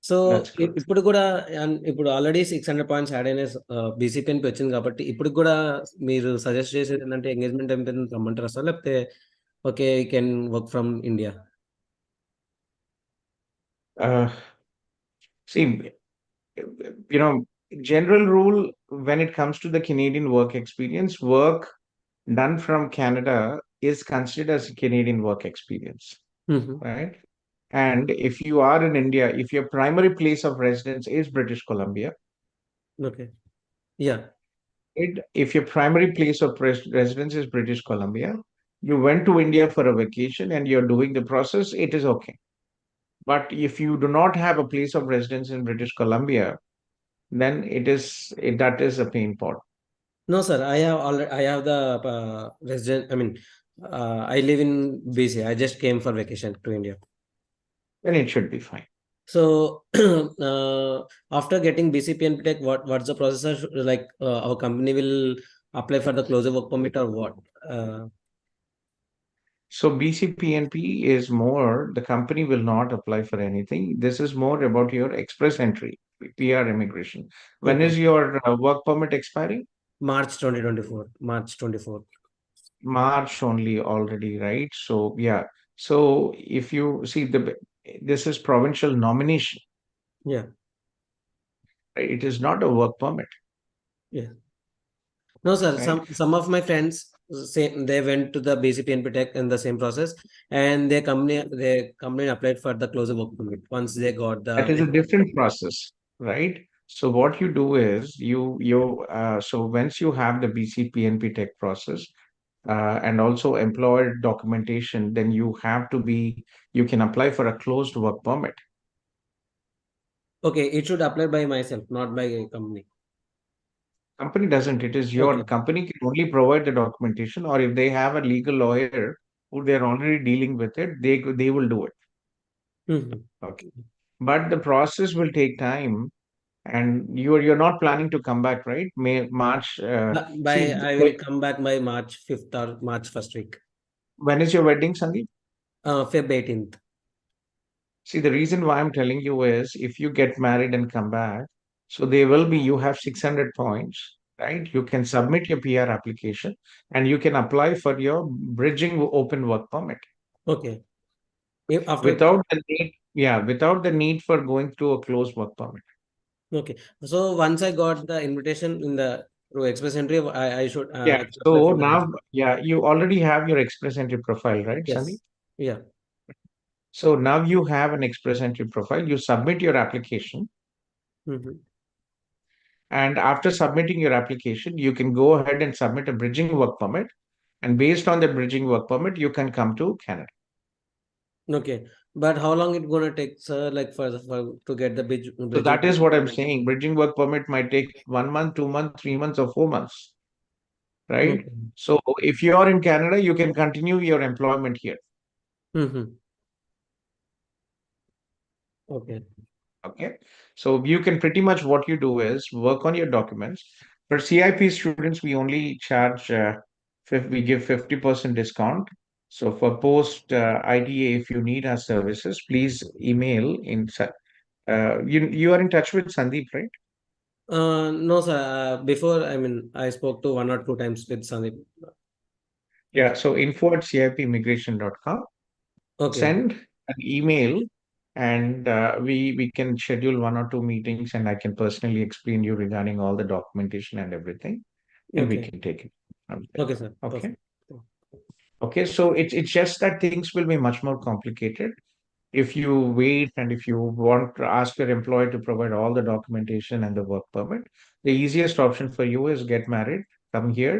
So That's good. ఇప్పుడు కూడా ఇప్పుడు already 600 points add అయిన బీసీపీఎన్పి వచ్చింది కాబట్టి ఇప్పుడు కూడా మీరు suggest చేసేది ఏంటంటే ఎంగేజ్మెంట్ ఎంపీ రమ్మంటారా సార్, లేకపోతే okay you can work from India? See, you know, general rule when it comes to the Canadian work experience, work done from Canada is considered as a Canadian work experience, right? And if you are in India, if your primary place of residence is British Columbia, okay, yeah, if your primary place of residence is British Columbia, you went to India for a vacation and you're doing the process, it is okay. But if you do not have a place of residence in British Columbia, then that is a pain point. No sir, I have the resident, I mean, I live in BC. I just came for vacation to India. Then it should be fine. So after getting BCPNP Tech, what's the process? Like our company will apply for the closer work permit or what? So BCPNP is more, the company will not apply for anything. This is more about your express entry, PR immigration. When is Okay. your work permit expiring? March 2024. March 24. March only already, right? So yeah. So if you see this is provincial nomination. Yeah. Right? It is not a work permit. Yeah. No, sir. Right? Some of my friends they went to the BCPNP Tech in the same process, and their company applied for the closer work permit once they got the. That is a different process, right? So what you do is so once you have the BCPNP Tech process, and also employer documentation, then you can apply for a closed work permit. Okay, it should apply by myself, not by a company. Company doesn't. It is your Okay. company can only provide the documentation, or if they have a legal lawyer who they're already dealing with it, they will do it. Okay. But the process will take time, and you're not planning to come back, right? March. I will come back by March 5th or March 1st week. When is your wedding, Sandeep? Feb 18th. See, the reason why I'm telling you is if you get married and come back, so you have 600 points, right? You can submit your PR application and you can apply for your bridging open work permit. Okay. Without the need for going through a closed work permit. Okay. So once I got the invitation through Express Entry, I should. So now, you already have your Express Entry profile, right, Yes. Sandeep? Yeah. So now you have an Express Entry profile. You submit your application. And after submitting your application, you can go ahead and submit a bridging work permit. And based on the bridging work permit, you can come to Canada. Okay. But how long it gonna take, sir, like for to get the bridge? So that is what I'm saying. Bridging work permit might take 1 month, 2 months, 3 months, or 4 months. Right? Okay. So if you are in Canada, you can continue your employment here. Okay. Okay. So you can pretty much what you do is work on your documents. For CIP students, we only charge, we give 50% discount. So for post IDA, if you need our services, please email you are in touch with Sandeep, right? No, sir. Before, I spoke to 1 or 2 times with Sandeep. Yeah. So info@cipimmigration.com. Okay. Send an email and we can schedule 1 or 2 meetings and I can personally explain you regarding all the documentation and everything and we can take it from there. Okay, sir. Okay. Okay, so it's just that things will be much more complicated if you wait and if you want to ask your employer to provide all the documentation and the work permit. The easiest option for you is get married, come here,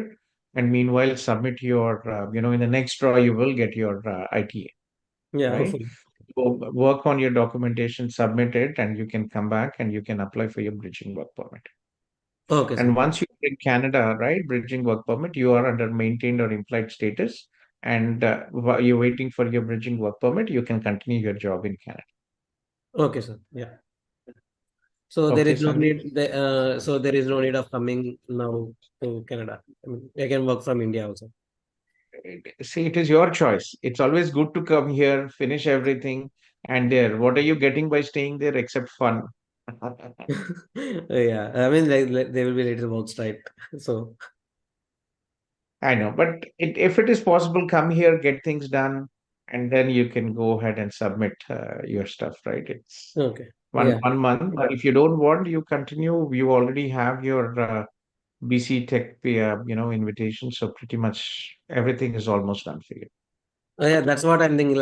and meanwhile submit your in the next draw you will get your ITA. Yeah, right? hopefully. go work on your documentation, submit it, and you can come back and you can apply for your bridging work permit. Okay, sir. And once you're in Canada, right, bridging work permit, you are under maintained or implied status, and while you're waiting for your bridging work permit, you can continue your job in Canada. Okay, sir. Yeah. So there Okay, is no Sandeep. need. So there is no need of coming now to Canada. I mean, I can work from India also. See, it is your choice. It's always good to come here, finish everything, and there. What are you getting by staying there except fun? Yeah, I mean, like there will be later works, right? So I know, but if it is possible, come here, get things done, and then you can go ahead and submit your stuff, right? It's okay, one yeah, 1 month. But if you don't want, you continue. You already have your BC Tech, invitation, so pretty much everything is almost done for you. yeah. That's what I'm thinking.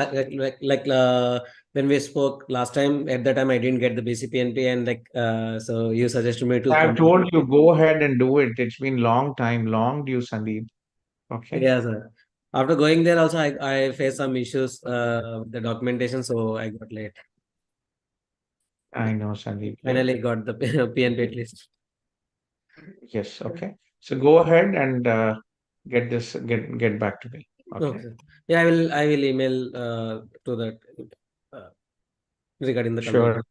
When we spoke last time, at that time I didn't get the BCPNP, and so you suggested me to I've come. told you, go ahead and do it. It's been long time, long due, Sandeep. Okay. Yeah, sir. After going there, also I faced some issues with the documentation, so I got late. I know, Sandeep. Yeah. Finally got the PNP at least. Yes. Okay. So go ahead and get back to me. Okay. Okay. Yeah, I will email to that uh, regarding the Sure. conversation.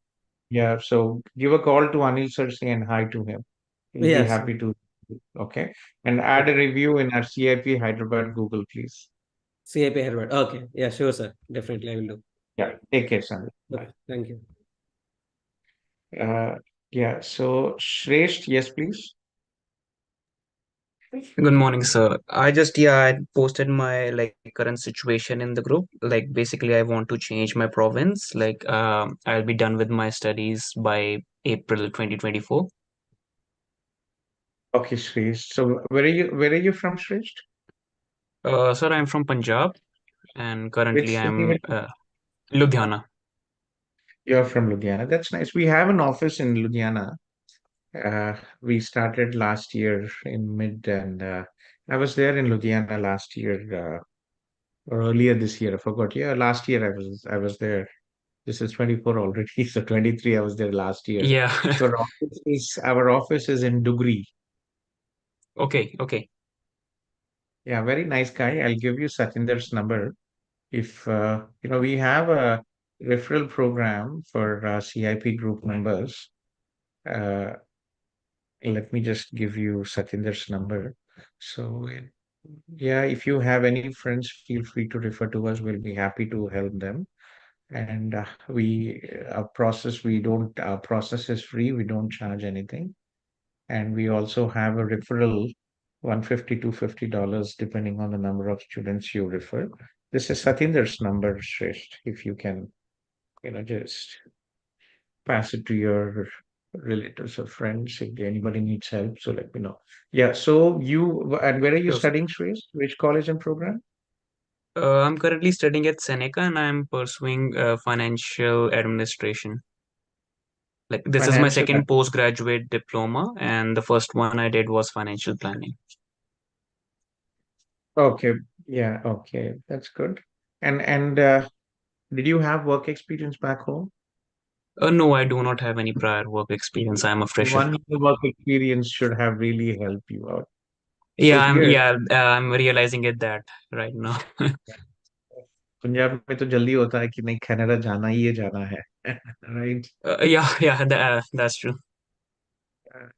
Yeah. So give a call to Anil sir, say and hi to him. He'll be Yes. happy to. Okay. And add a review in our CIP Hyderabad Google, please. CAP Harvard. Okay. Yeah, sure, sir. Definitely I will do. Yeah. Take care, Sandeep. Bye. Okay. Thank you. Yeah. So Shresht, yes, please. Good morning, sir. I posted my like current situation in the group. Like basically, I want to change my province. Like, I'll be done with my studies by April 2024. Okay, Shresht. So where are you from, Shresht? Sir, I'm from Punjab, and currently Which city? I'm Ludhiana. You're from Ludhiana. That's nice. We have an office in Ludhiana. We started last year in mid, and I was there in Ludhiana last year, or earlier this year. I forgot. Yeah, last year I was there. This is 24 already, so 23 I was there last year. Yeah. So our office is in Dugri. Okay. Okay. Yeah, very nice guy. I'll give you Satinder's number. If we have a referral program for CIP group members. Uh, Let me just give you Satinder's number. So, yeah, if you have any friends, feel free to refer to us. We'll be happy to help them. And our process is free. We don't charge anything. And we also have a referral, 150 to $50, depending on the number of students you refer. This is Satinder's number, Shresht. If you can, just pass it to your relatives or friends if anybody needs help. So let me know. Yeah. So and where are you Sure, sir. studying, Shreyas? Which college and program? I'm currently studying at Seneca, and I'm pursuing financial administration. Like this is my Financial. second postgraduate diploma, and the first one I did was financial planning. Okay. Yeah. Okay. That's good. And did you have work experience back home? No, I do not have any prior work experience. I'm a fresher. 1 year work experience should have really helped you out. So Yeah, I'm here, yeah, I'm realizing it that right now. Punjab में तो जल्दी होता है कि नहीं Canada जाना ही है जाना है, right? That's true.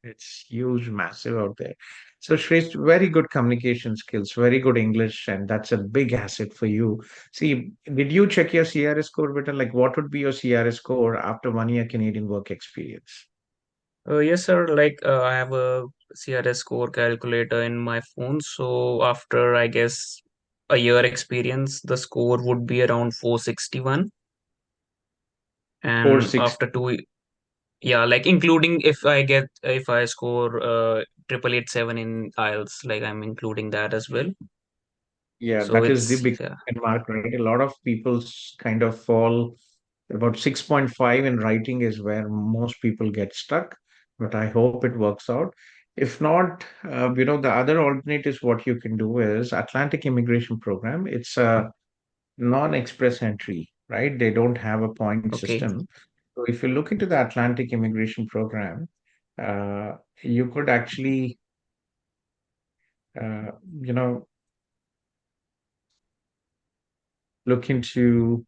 It's huge, massive out there. So, Shresh, very good communication skills, very good English, and that's a big asset for you. See, did you check your CRS score, better? Like, what would be your CRS score after 1 year Canadian work experience? Yes, sir. I have a CRS score calculator in my phone. So after, I guess, a year experience, the score would be around 461. And 460. after yeah, like including if I score 8887 in IELTS, like I'm including that as well. Yeah, So that is the it's big yeah. mark, right? A lot of people kind of fall about 6.5 in writing is where most people get stuck, but I hope it works out. If not, the other alternatives, what you can do is Atlantic Immigration Program. It's a non-express entry. right? They don't have a point Okay. system. So if you look into the Atlantic immigration program, you could actually, uh, you know, look into.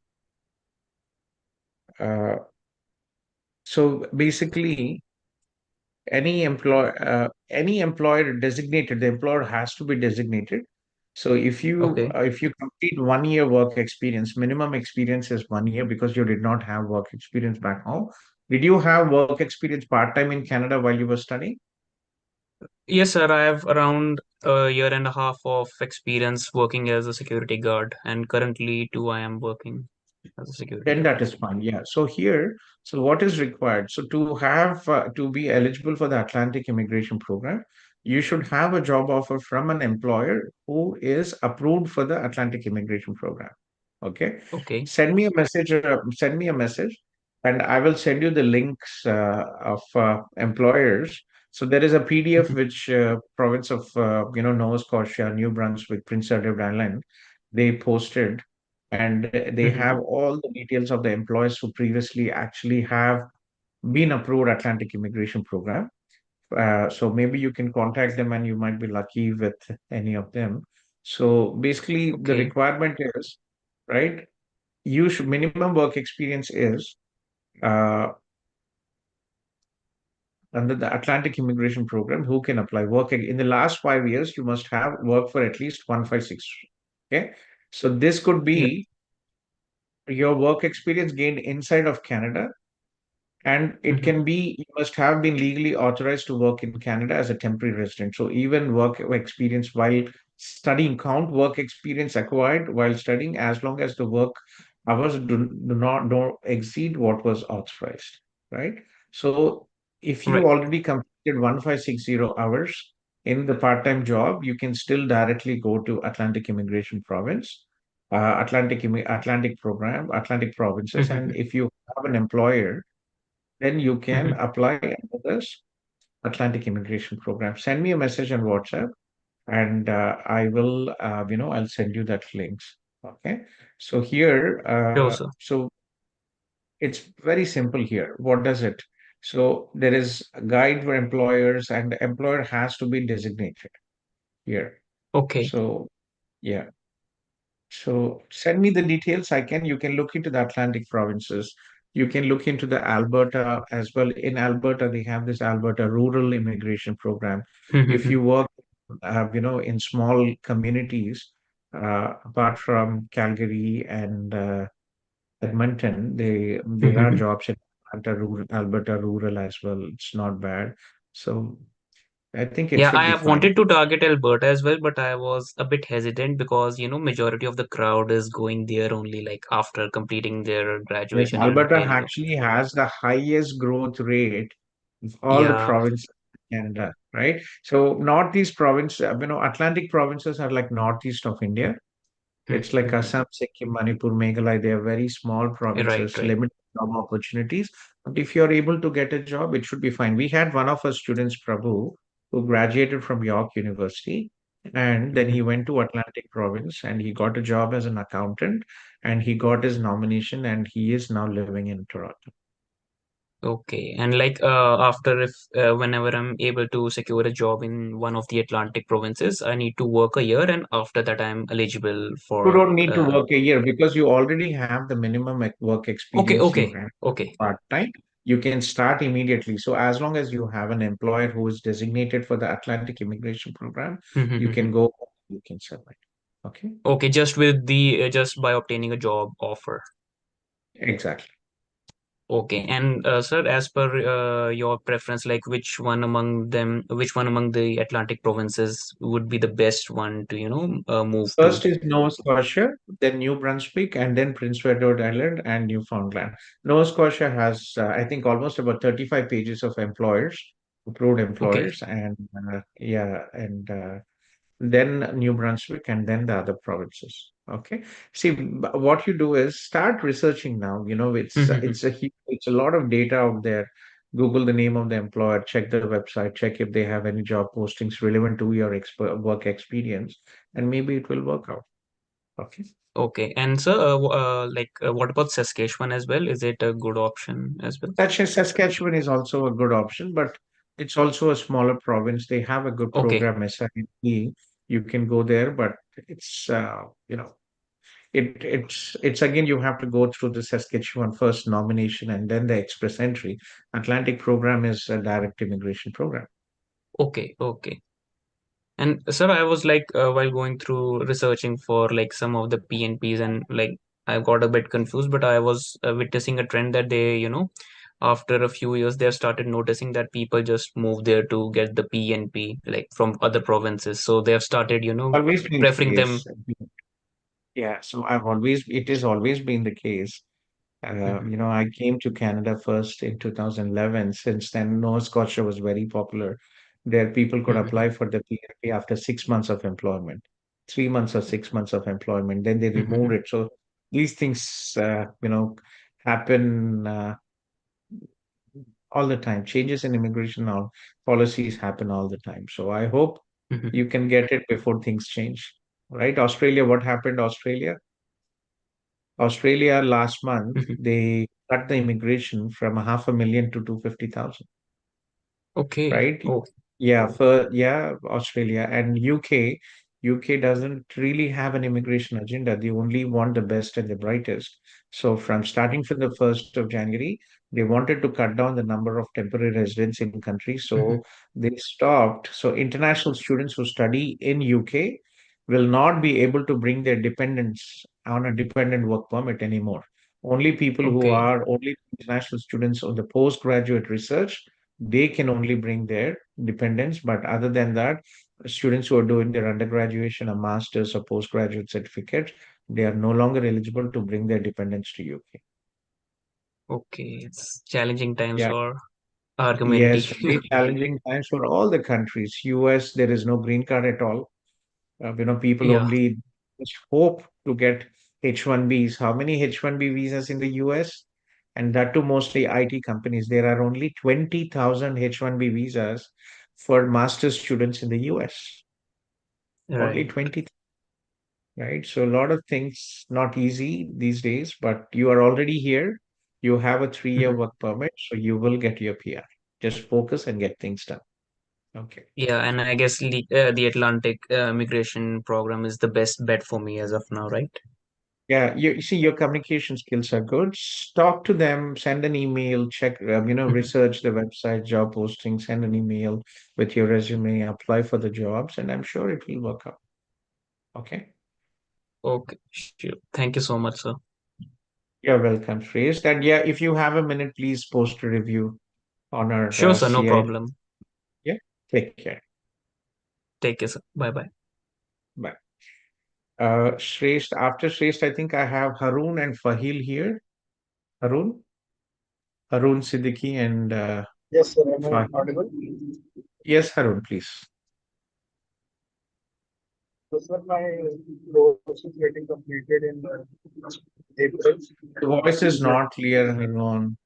So basically, any employer designated, the employer has to be designated. So Okay. if you complete 1 year work experience, minimum experience is 1 year because you did not have work experience back home. Did you have work experience part-time in Canada while you were studying? Yes, sir. I have around a year and a half of experience working as a security guard, and currently too, I am working as a security Then guard. that is fine. Yeah. So here, so what is required? So to have to be eligible for the Atlantic immigration program, you should have a job offer from an employer who is approved for the Atlantic immigration program. Okay. Okay. Send me a message, and I will send you the links of employers. So there is a PDF Mhm. which province of Nova Scotia, New Brunswick, Prince Edward Island, they posted, and they have Mhm. all the details of the employees who previously actually have been approved Atlantic immigration program. So maybe you can contact them and you might be lucky with any of them. So basically, the Okay. requirement is, right? You should minimum work experience is uh, under the Atlantic immigration program. Who can apply? Work in the last 5 years, you must have worked for at least 156. Okay, so this could Yeah. be your work experience gained inside of Canada, and it Mhm. can be you must have been legally authorized to work in Canada as a temporary resident. So even work experience while studying count work experience acquired while studying as long as the work hours do not don't exceed what was authorized, right? So if you Right. already completed 1560 hours in the part-time job, you can still directly go to Atlantic Immigration Province, Atlantic program, Atlantic provinces, and Mhm. if you have an employer, then you can Mhm. apply under this Atlantic immigration program. Send me a message on WhatsApp, and I will, I'll send you that links. Okay. So here, Sure, sir. so it's very simple here. What does it? So there is a guide for employers, and the employer has to be designated here. Okay. So yeah. So send me the details. You can look into the Atlantic provinces. You can look into the Alberta as well. In Alberta, they have this Alberta Rural Immigration Program. If Mhm. you work, in small communities, apart from Calgary and Edmonton, there are Mhm. jobs in Alberta Rural as well. It's not bad. So I think it Yeah, should I be have fine. wanted to target Alberta as well, but I was a bit hesitant because, majority of the crowd is going there only like after completing their Yes, graduation and Alberta getting a. actually has the highest growth rate of all the Yeah. provinces in Canada, right? So Northeast province, Atlantic provinces are like Northeast of India. It's like Mhm. Assam, Sikkim, Manipur, Meghalaya. They are very small Right, provinces, right. limited job opportunities. But if you're able to get a job, it should be fine. We had one of our students, Prabhu, who graduated from York University, and then he Mhm. went to Atlantic province and he got a job as an accountant, and he got his nomination, and he is now living in Toronto. Okay. And like after if whenever I'm able to secure a job in one of the Atlantic provinces, I need to work a year, and after that I'm eligible You for don't need to work a year because you already have the minimum work okay, experience you okay, have okay. part-time. You can start immediately. So as long as you have an employer who is designated for the Atlantic immigration program, you can go, you can submit. Okay, Okay, just with the just by obtaining a job offer. exactly. Okay, and sir, as per your preference, like which one among the Atlantic provinces would be the best one to, move to? First is Nova Scotia, then New Brunswick, and then Prince Edward Island and Newfoundland. Nova Scotia has, I think, almost about 35 pages of employers, approved Okay. employers, and yeah, and then New Brunswick, and then the other provinces. Okay. See, what you do is start researching now. It's a lot of data out there. Google the name of the employer, check their website, check if they have any job postings relevant to your work experience, and maybe it will work out. Okay. Okay. And sir, what about Saskatchewan as well? Is it a good option as well? Saskatchewan is also a good option, but it's also a smaller province. They have a good Okay. program, SIP. You can go there, but it's it's again you have to go through the Saskatchewan first nomination and then the express entry. Atlantic program is a direct immigration program. Okay. Okay. And sir, I was like, while going through researching for like some of the PNPs, and like I got a bit confused, but I was witnessing a trend that after a few years, they have started noticing that people just move there to get the PNP, like from other provinces. So they have started, Always been the preferring them. case. Yeah, so it has always been the case. Mhm, I came to Canada first in 2011. Since then, Nova Scotia was very popular. There, people could mhm, apply for the PNP after 6 months of employment, 3 months or 6 months of employment. Then they removed mhm. it. So these things, happen all the time. Changes in immigration policies happen all the time. So I hope Mhm, you can get it before things change. Right? Australia, what happened? Australia last month, mhm. they cut the immigration from 500,000 to 250,000, Okay. right? Oh, Australia and UK. UK doesn't really have an immigration agenda. They only want the best and the brightest. So starting from the 1st of January, they wanted to cut down the number of temporary residents in country. mhm. So they stopped. So international students who study in UK will not be able to bring their dependents on a dependent work permit anymore. Only people who Okay. are only international students on the postgraduate research, they can only bring their dependents. But other than that, students who are doing their undergraduation, a master's or postgraduate certificate, they are no longer eligible to bring their dependents to UK. Okay. It's challenging times Yeah, for our community. yes, very challenging times for all the countries. US, there is no green card at all. People Yeah. only just hope to get H-1Bs. How many H-1B visas in the US? And that too mostly IT companies. There are only 20,000 H-1B visas for master's students in the US. Only Right. 20, right? So a lot of things not easy these days, but you are already here. You have a 3-year Mhm. work permit, so you will get your PR. Just focus and get things done. Okay. Yeah, and I guess the Atlantic immigration program is the best bet for me as of now, right? Yeah, you see, your communication skills are good. Talk to them, send an email, check, Mhm. research the website, job posting, send an email with your resume, apply for the jobs, and I'm sure it will work out. Okay. Okay, sure. Thank you so much, sir. You're welcome, Shreyas. And yeah, if you have a minute, please post a review on our Sure, sir. No CI. problem. Yeah, take care. Take care, sir. Bye bye. Bye. After Shreyas, I think I have Harun and Fahil here. Harun, Harun Siddiqui and Yes, sir. Am I Fahil. audible? Yes, Harun, please. So, sir, my course is getting completed in April. The voice is not clear, Harun.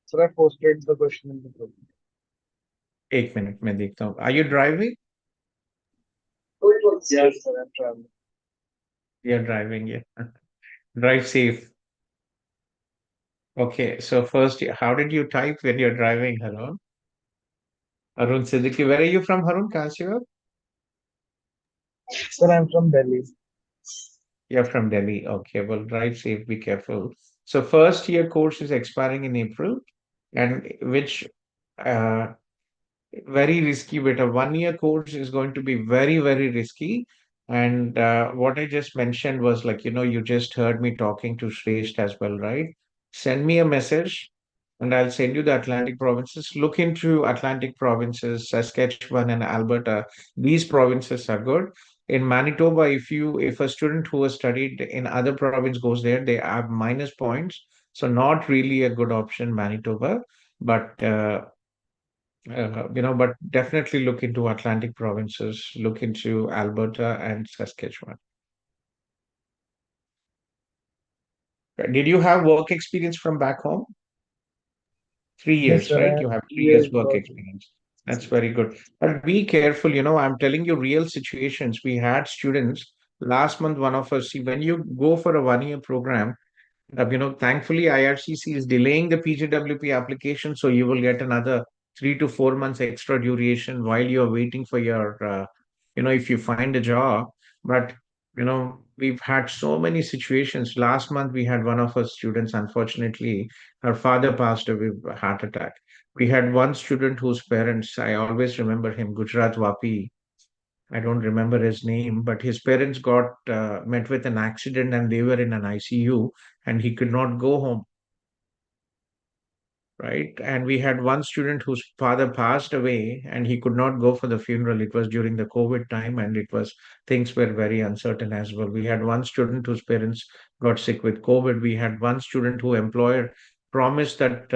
Sir, I posted the question in the group. एक minute मैं देखता हूँ. Are you driving? Yes, sir, I'm traveling. You're driving, yeah. Drive safe. Okay, so first, how did you type when you're driving, Harun? Harun Siddiqui, where are you from, Harun? कहाँ से हो? Sir, I'm from Delhi. You're from Delhi. Okay, well, drive safe, be careful. So first year course is expiring in April, and which uh, very risky, but a 1 year course is going to be very, very risky. And what I just mentioned was like, you just heard me talking to Shrestha as well, right? Send me a message and I'll send you the Atlantic provinces. Look into Atlantic provinces, Saskatchewan and Alberta. These provinces are good. In Manitoba, if a student who has studied in other province goes there, they have minus points. So not really a good option, Manitoba. But but definitely look into Atlantic provinces, look into Alberta and Saskatchewan. Did you have work experience from back home? 3 Yes, years, sir, I right? have You have 3 years 3 years work work. experience. That's very good. But be careful, I'm telling you real situations. We had students last month, one of us, see, when you go for a 1 year program, thankfully, IRCC is delaying the PGWP application, so you will get another 3 to 4 months extra duration while you're waiting for your, if you find a job. But, we've had so many situations. Last month, we had one of our students, unfortunately, her father passed away with a heart attack. We had one student whose parents, I always remember him, Gujarat Vapi. I don't remember his name, but his parents got met with an accident and they were in an ICU and he could not go home, right? And we had one student whose father passed away and he could not go for the funeral. It was during the COVID time and things were very uncertain as well. We had one student whose parents got sick with COVID. We had one student who employer promised that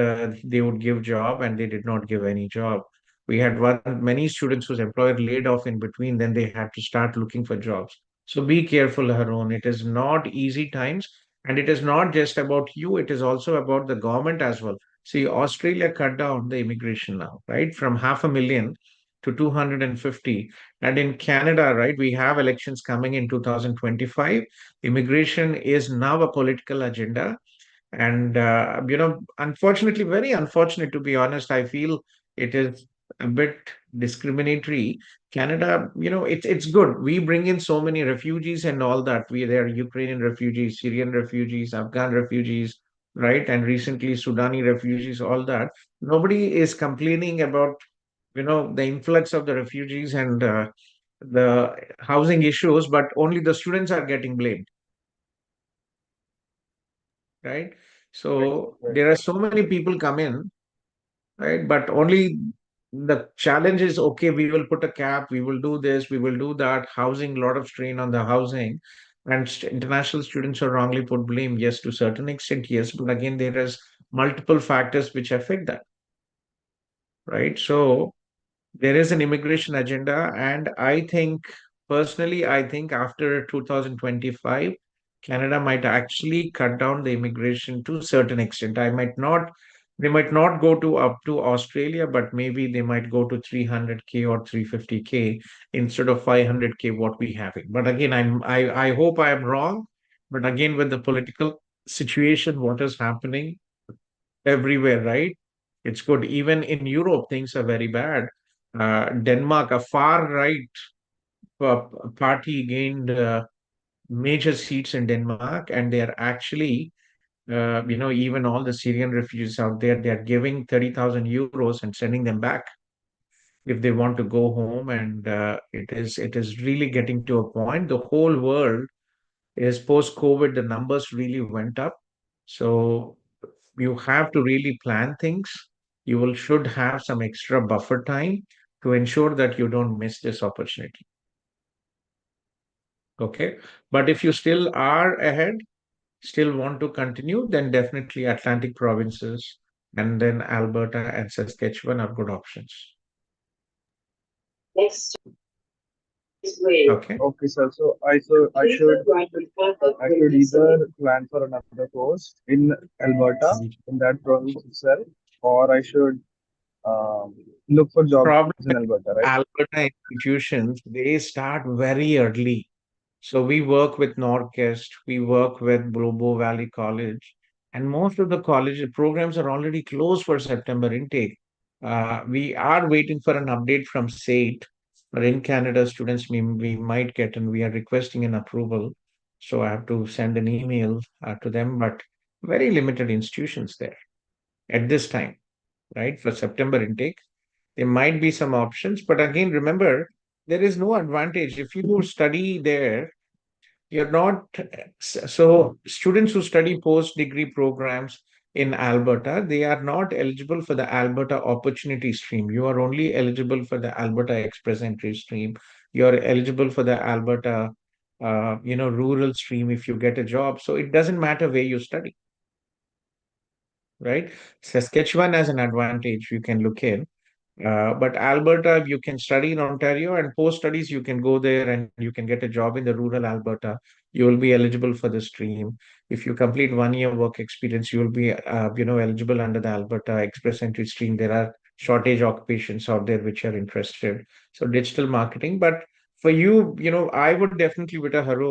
they would give job and they did not give any job. We had many students whose employer laid off in between, then they had to start looking for jobs. So be careful, Harun. It is not easy times, and it is not just about you, it is also about the government as well. See, Australia cut down the immigration now, right? From 500,000 to 250. And in Canada, right, we have elections coming in 2025. Immigration is now a political agenda. And, unfortunately, very unfortunate to be honest, I feel it is a bit discriminatory. Canada, it's good. We bring in so many refugees and all that. There are Ukrainian refugees, Syrian refugees, Afghan refugees, right? And recently Sudani refugees, all that. Nobody is complaining about, the influx of the refugees and the housing issues, but only the students are getting blamed, right? So there are so many people come in, right? But only the challenge is, okay, we will put a cap, we will do this, we will do that. Housing, a lot of strain on the housing. And international students are wrongly put blame. Yes, to a certain extent, yes. But again, there is multiple factors which affect that, right? So there is an immigration agenda, and I think after 2025, Canada might actually cut down the immigration to a certain extent. They might not go to up to Australia, but maybe they might go to 300K or 350K instead of 500K what we having. But again, I hope I am wrong. But again, with the political situation, what is happening everywhere, right? It's good. Even in Europe, things are very bad. Denmark, a far right party gained major seats in Denmark, and they are actually, even all the Syrian refugees out there, they are giving 30,000 euros and sending them back if they want to go home. And it is really getting to a point. The whole world is post-COVID, the numbers really went up. So you have to really plan things. You will should have some extra buffer time to ensure that you don't miss this opportunity. Okay. But if you still are ahead, still want to continue, then definitely Atlantic provinces and then Alberta and Saskatchewan are good options. Okay. Okay, sir. So I should either plan for another course in Alberta, in that province itself, or I should look for jobs Problem in Alberta, right? Alberta institutions, they start very early. So we work with Norcast, we work with Global Valley College, and most of the college programs are already closed for September intake. We are waiting for an update from SAIT, but in Canada, students we might get, and we are requesting an approval. So I have to send an email to them, but very limited institutions there at this time, right? For September intake, there might be some options, but again, remember, there is no advantage. If you study there, you're not so students who study post degree programs in Alberta, they are not eligible for the Alberta opportunity stream. You are only eligible for the Alberta express entry stream. You're eligible for the Alberta rural stream if you get a job. So it doesn't matter where you study, right? Saskatchewan has an advantage you can look in. But Alberta, you can study in Ontario, and post studies, you can go there and you can get a job in the rural Alberta. You will be eligible for the stream. If you complete 1 year work experience, you will be, eligible under the Alberta Express Entry stream. There are shortage occupations out there which are interested. So digital marketing. But for you, I would definitely, Vitaharo,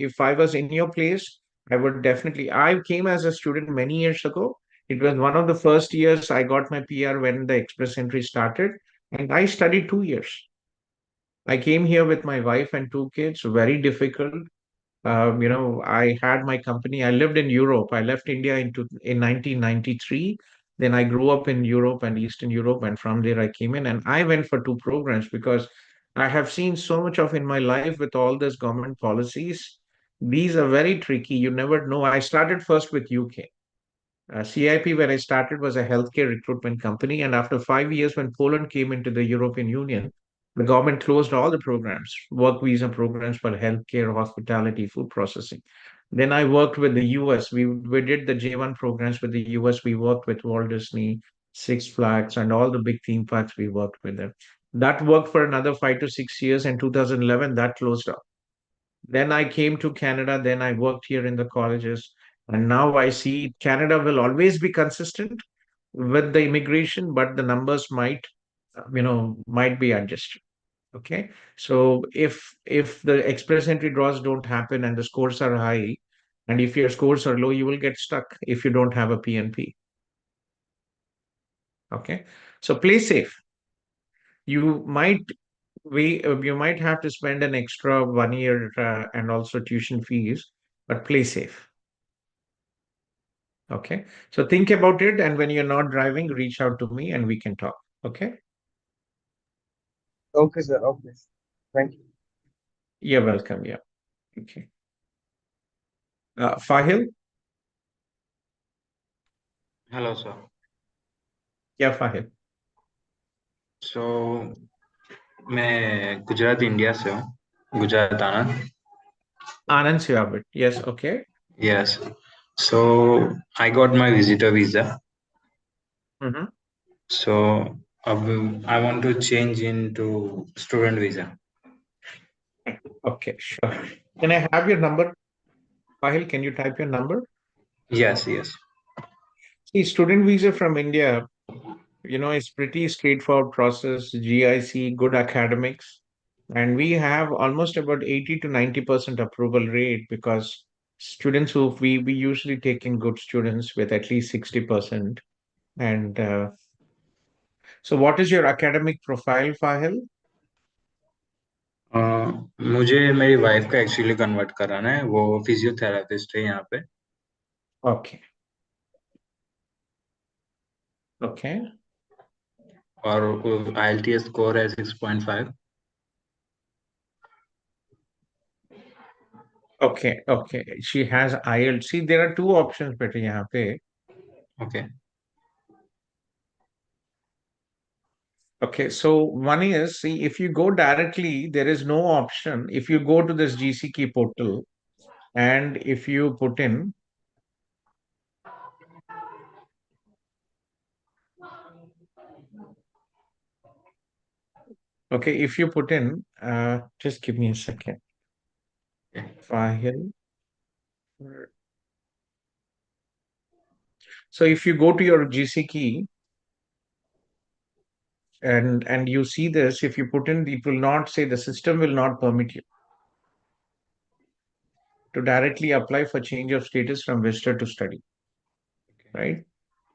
if I was in your place, I would definitely. I came as a student many years ago. It was one of the first years I got my PR when the express entry started, and I studied 2 years. I came here with my wife and two kids, very difficult. I had my company. I lived in Europe. I left India in 1993. Then I grew up in Europe and Eastern Europe, and from there I came in and I went for two programs because I have seen so much of in my life with all these government policies. These are very tricky. You never know. I started first with UK. CIP, where I started, was a healthcare recruitment company. And after 5 years, when Poland came into the European Union, the government closed all the programs, work visa programs for healthcare, hospitality, food processing. Then I worked with the US. We did the J1 programs with the US. We worked with Walt Disney, Six Flags, and all the big theme parks we worked with them. That worked for another 5 to 6 years. In 2011, that closed up. Then I came to Canada. Then I worked here in the colleges. And now I see Canada will always be consistent with the immigration, but the numbers might be adjusted. Okay. So if the express entry draws don't happen and the scores are high, and if your scores are low, you will get stuck if you don't have a PNP. Okay. So play safe. You might you might have to spend an extra 1 year and also tuition fees, but play safe. Okay. So think about it. And when you're not driving, reach out to me and we can talk. Okay. Okay, sir. Okay. Thank you. You're welcome. Yeah. Okay. Fahil? Hello, sir. Yeah, Fahil. So, मैं Gujarat India से हूँ गुजरात आनंद. Anand Siwabit. Yes. Okay. Yes. So I got my visitor visa. Mm-hmm. So I want to change into student visa. Okay. Sure. Can I have your number? Fahil, can you type your number? Yes, yes. See, student visa from India, it's pretty straightforward process, GIC, good academics. And we have almost about 80 to 90% approval rate because students who we usually take in good students with at least 60%. And so what is your academic profile, Fahil? मुझे मेरी wife का actually convert कराना है. वो physiotherapist है यहाँ पे. Okay. Okay. और IELTS स्कोर है 6.5. Okay. Okay. She has IELTS. See, there are two options बेटे यहाँ पे. Okay. Okay, so one is, see, if you go directly, there is no option. If you go to this GCK portal and if you put in, okay, if you put in, just give me a second. File. So if you go to your GCK and you see this, if you put in, it will not say the system will not permit you to directly apply for change of status from visitor to study, right?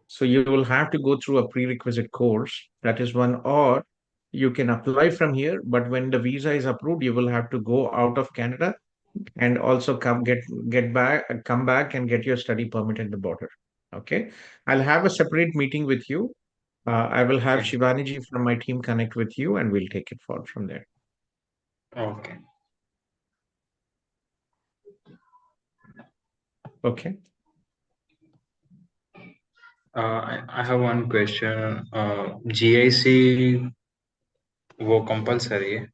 So you will have to go through a prerequisite course. That is one, or you can apply from here, but when the visa is approved, you will have to go out of Canada and also come back and get your study permit at the border. Okay. I'll have a separate meeting with you. I will have Okay. Shivani ji from my team connect with you and we'll take it forward from there. Okay. Okay. I have one question. GIC वो compulsory है.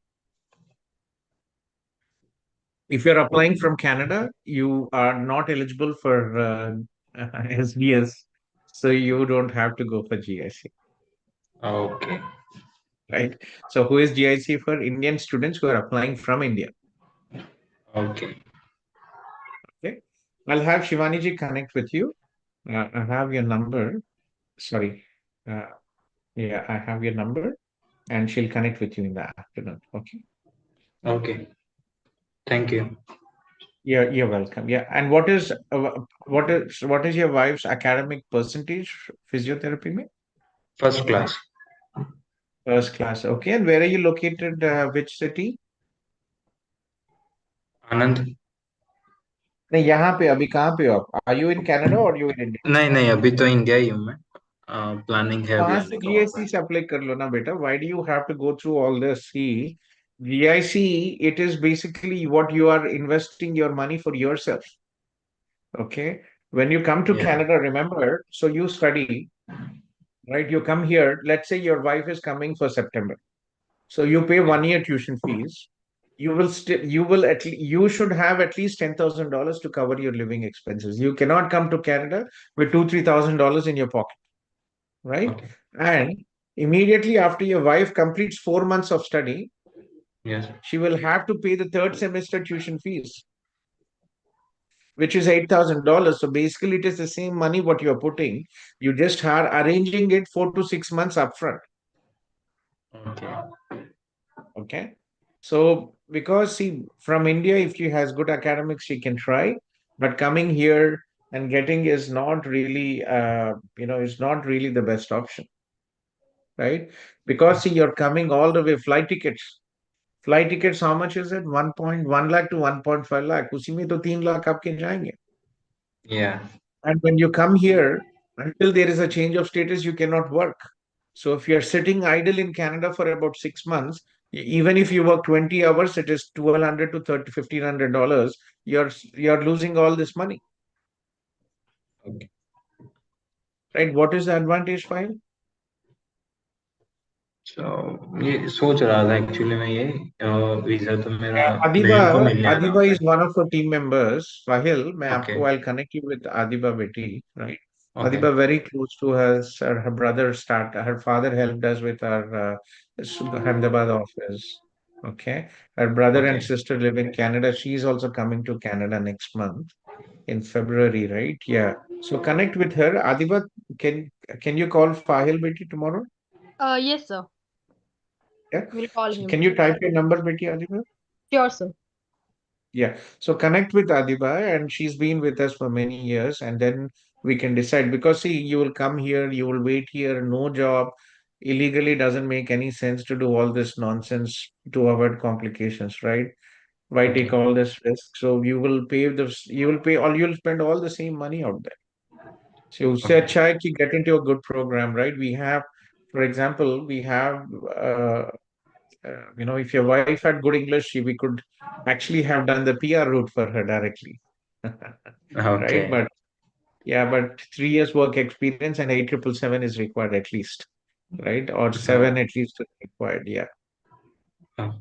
If you're applying from Canada, you are not eligible for SBS, so you don't have to go for GIC, Okay. right? So who is GIC for? Indian students who are applying from India. Okay. Okay. I'll have Shivani ji connect with you. I have your number. Sorry. Yeah, I have your number, and she'll connect with you in the afternoon. Okay. Okay. Thank you. You're welcome. Yeah. And what is your wife's academic percentage physiotherapy में? First class. First class. Okay. And where are you located? Which city? आनंद. नहीं, यहाँ पे अभी कहाँ पे हो आप? Are you in Canada or you in India? नहीं नहीं, अभी तो इंडिया ही हूँ मैं. प्लानिंग है अभी वहां आने से का वहाँ GIC से अप्लाई कर लो ना बेटा. Why do you have to go through all this? See, GIC, it is basically what you are investing your money for yourself. Okay. When you come to पर. Canada, remember, so you study, right? You come here. Let's say your wife is coming for September. So you pay 1 year tuition fees. You should have at least $10,000 to cover your living expenses. You cannot come to Canada with $2,000-3,000 in your pocket, right? Okay. And immediately after your wife completes 4 months of study, Yes. she will have to pay the third semester tuition fees, which is $8,000. So basically, it is the same money what you are putting. You just are arranging it 4 to 6 months upfront. Okay. Okay. So because see, from India, if she has good academics, she can try. But coming here and getting is not really, is not really the best option, right? Because see, you're coming all the way, flight tickets. Flight tickets, how much is it? 1.1 lakh to 1.5 lakh. उसी में तो 3 लाख आपके जाएंगे. Yeah. And when you come here, until there is a change of status, you cannot work. So if you're sitting idle in Canada for about 6 months, even if you work 20 hours, it is 1,200 to $1,500. You're losing all this money, Okay. right? What is the advantage file? So ये सोच रहा था actually मैं ये visa तो मेरा Adiba, बहन को मिलने आना Adiba होता is one of our team members. Sahil, है. I'll connect you with Adiba Beti, right? Okay. Adiba very close to her brother her father helped us with our Ahmedabad office. Okay. Her brother and Okay. sister live in Canada. She's also coming to Canada next month in February, right? Yeah. So connect with her. Adiba, can can you call Fahil Beti tomorrow? Yes, sir. Yeah. We'll call So him. can you type your number, Beti, Adiba? Sure, sir. Yeah. So connect with Adiba, and she's been with us for many years, and then we can decide. Because see, you will come here, you will wait here, no job, illegally doesn't make any sense to do all this nonsense to avoid complications, right? Why take Okay. all this risk? So you'll spend all the same money out there. So उससे Okay. अच्छा है कि get into a good program, right? We have, for example, if your wife had good English, we could actually have done the PR route for her directly. Right? Okay. But yeah, but 3 years work experience and 8777 is required at least, right? Or seven So at least is required. Yeah. uh,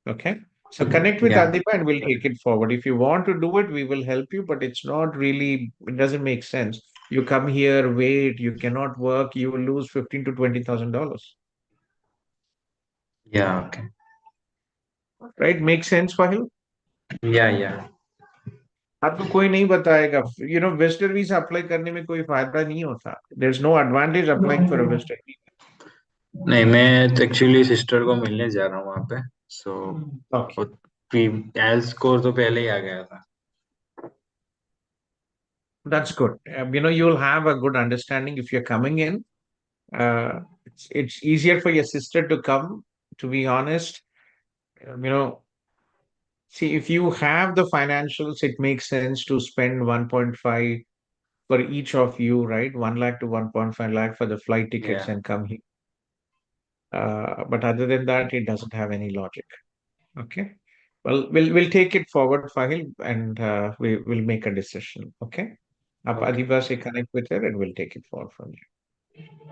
Okay. So connect with yeah. Adiba and we'll take it forward. If you want to do it, we will help you, but it doesn't make sense. You come here, wait, you cannot work, you will lose 15 to $20,000. Yeah. Okay. Right? Makes sense, Fahil? Yeah. Yeah. आपको कोई नहीं बताएगा. Visitor visa apply करने में कोई फायदा नहीं होता. There is no advantage applying for a visitor visa. नहीं, मैं तो एक्चुअली सिस्टर को मिलने जा रहा हूँ वहाँ पे. सो ओके, एल स्कोर तो पहले ही आ गया था. that's good. You'll have a good understanding if you're coming in. It's easier for your sister to come, to be honest. See, if you have the financials, it makes sense to spend 1.5 for each of you, right? 1 lakh to 1.5 lakh for the flight tickets Yeah. and come here. But other than that, it doesn't have any logic. Okay. Well, we'll take it forward, Fahil, and we will make a decision. Okay. Up Okay. Adiba se connect with her and we'll take it forward from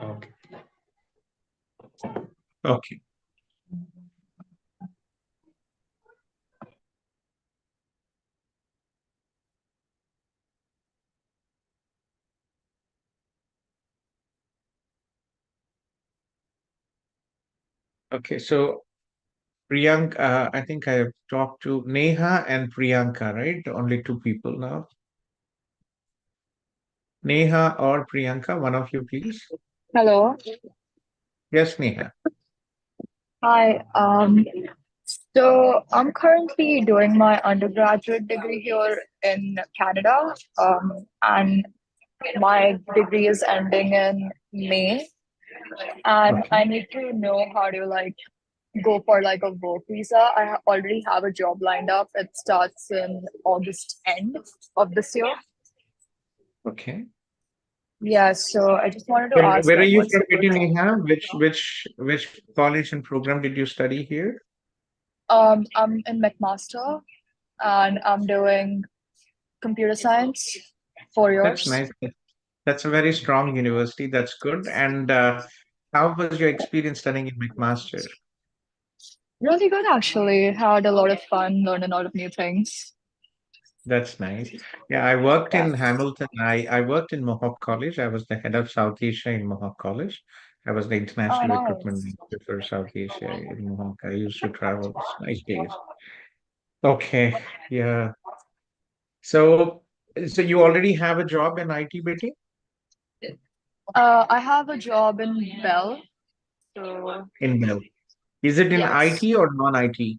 Okay. you. Okay. Okay. So Priyanka, I think I have talked to Neha and Priyanka, right? Only two people now. Neha or Priyanka, one of you, please. Hello. Yes, Neha. Hi. So I'm currently doing my undergraduate degree here in Canada. And my degree is ending in May. And Okay. I need to know how to like go for like a work visa. already have a job lined up. It starts in August end of this year. Okay. Yeah, so I just wanted to Where, ask where are like you what's from, a good Neha? Which college and program did you study here? I'm in McMaster and I'm doing computer science, 4 years. That's nice. That's a very strong university. That's good. And how was your experience studying in McMaster? Really good, actually. Had a lot of fun, learned a lot of new things. That's nice. Yeah, I worked Yeah. in Hamilton. I worked in Mohawk College. I was the head of South Asia in Mohawk College. I was the Oh, international recruitment nice. manager for South Asia in Mohawk. I used to travel. It's nice days. Okay. Yeah. So, so you already have a job in IT, Betty? I have a job in Bell, so In Bell. Is it in yes. IT or non-IT?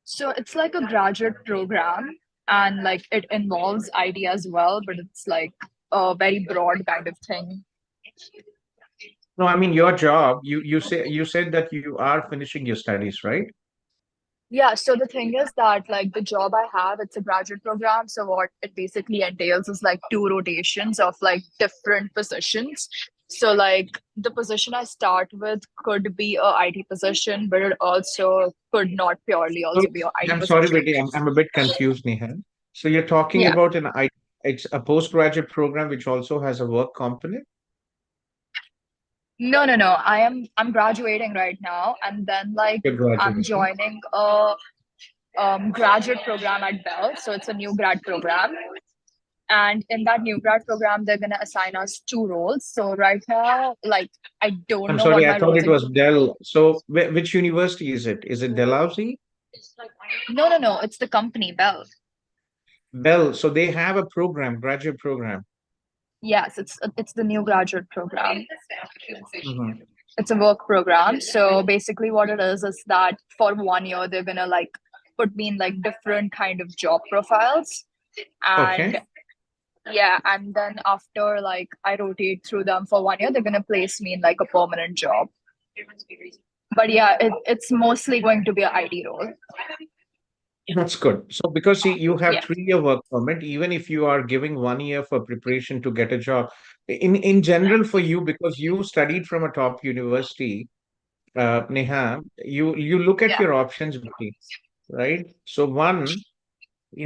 So it's like a graduate program, and like it involves IT as well, but it's like a very broad kind of thing. No, I mean your job. You said that you are finishing your studies, right? Yeah, so the thing is that like the job I have, it's a graduate program. So what it basically entails is like two rotations of like different positions. So like the position I start with could be a IT position, but it also could not purely So also be a IT I'm sorry, position. Betty. I'm a bit confused, Neha. So you're talking Yeah. about an I it's a postgraduate program which also has a work component? No, no, no. I'm graduating right now, and then like You're I'm graduating. joining a graduate program at Bell. So it's a new grad program. And in that new grad program, they're gonna assign us two roles. So right now, like I don't I'm know what sorry, I my thought roles it are. was Dell. So which university is it? Is it Dalhousie? No, no, no. It's the company Bell. Bell. So they have a program, graduate program. Yes, it's the new graduate program. Mhm. It's a work program. So basically, what it is that for 1 year they're gonna like put me in like different kind of job profiles, and Okay. yeah, and then after like I rotate through them for 1 year, they're gonna place me in like a permanent job. But yeah, it's mostly going to be an IT role. That's good. So because see, you have Yeah. 3 year work permit, even if you are giving 1 year for preparation to get a job, in general for you, because you studied from a top university, Neha, you look at Yeah. your options, Vicky, right? So one,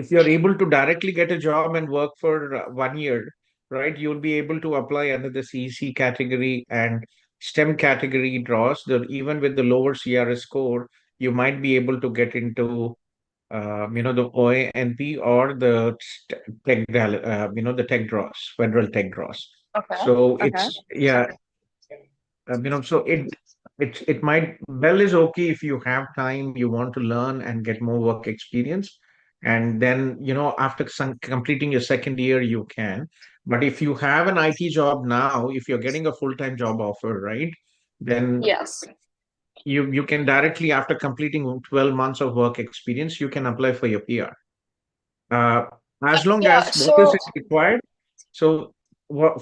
if you're able to directly get a job and work for 1 year, right, you'll be able to apply under the CEC category and STEM category draws. Even with the lower CRS score, you might be able to get into the OANP or the the tech draws, federal tech draws. Okay. So Okay. it's yeah, so it might Bell is okay if you have time, you want to learn and get more work experience, and then after completing your second year you can. But if you have an IT job now, if you're getting a full-time job offer, right, then Yes. you can directly after completing 12 months of work experience, you can apply for your PR. Uh, as long Yeah. as what is So it required? So,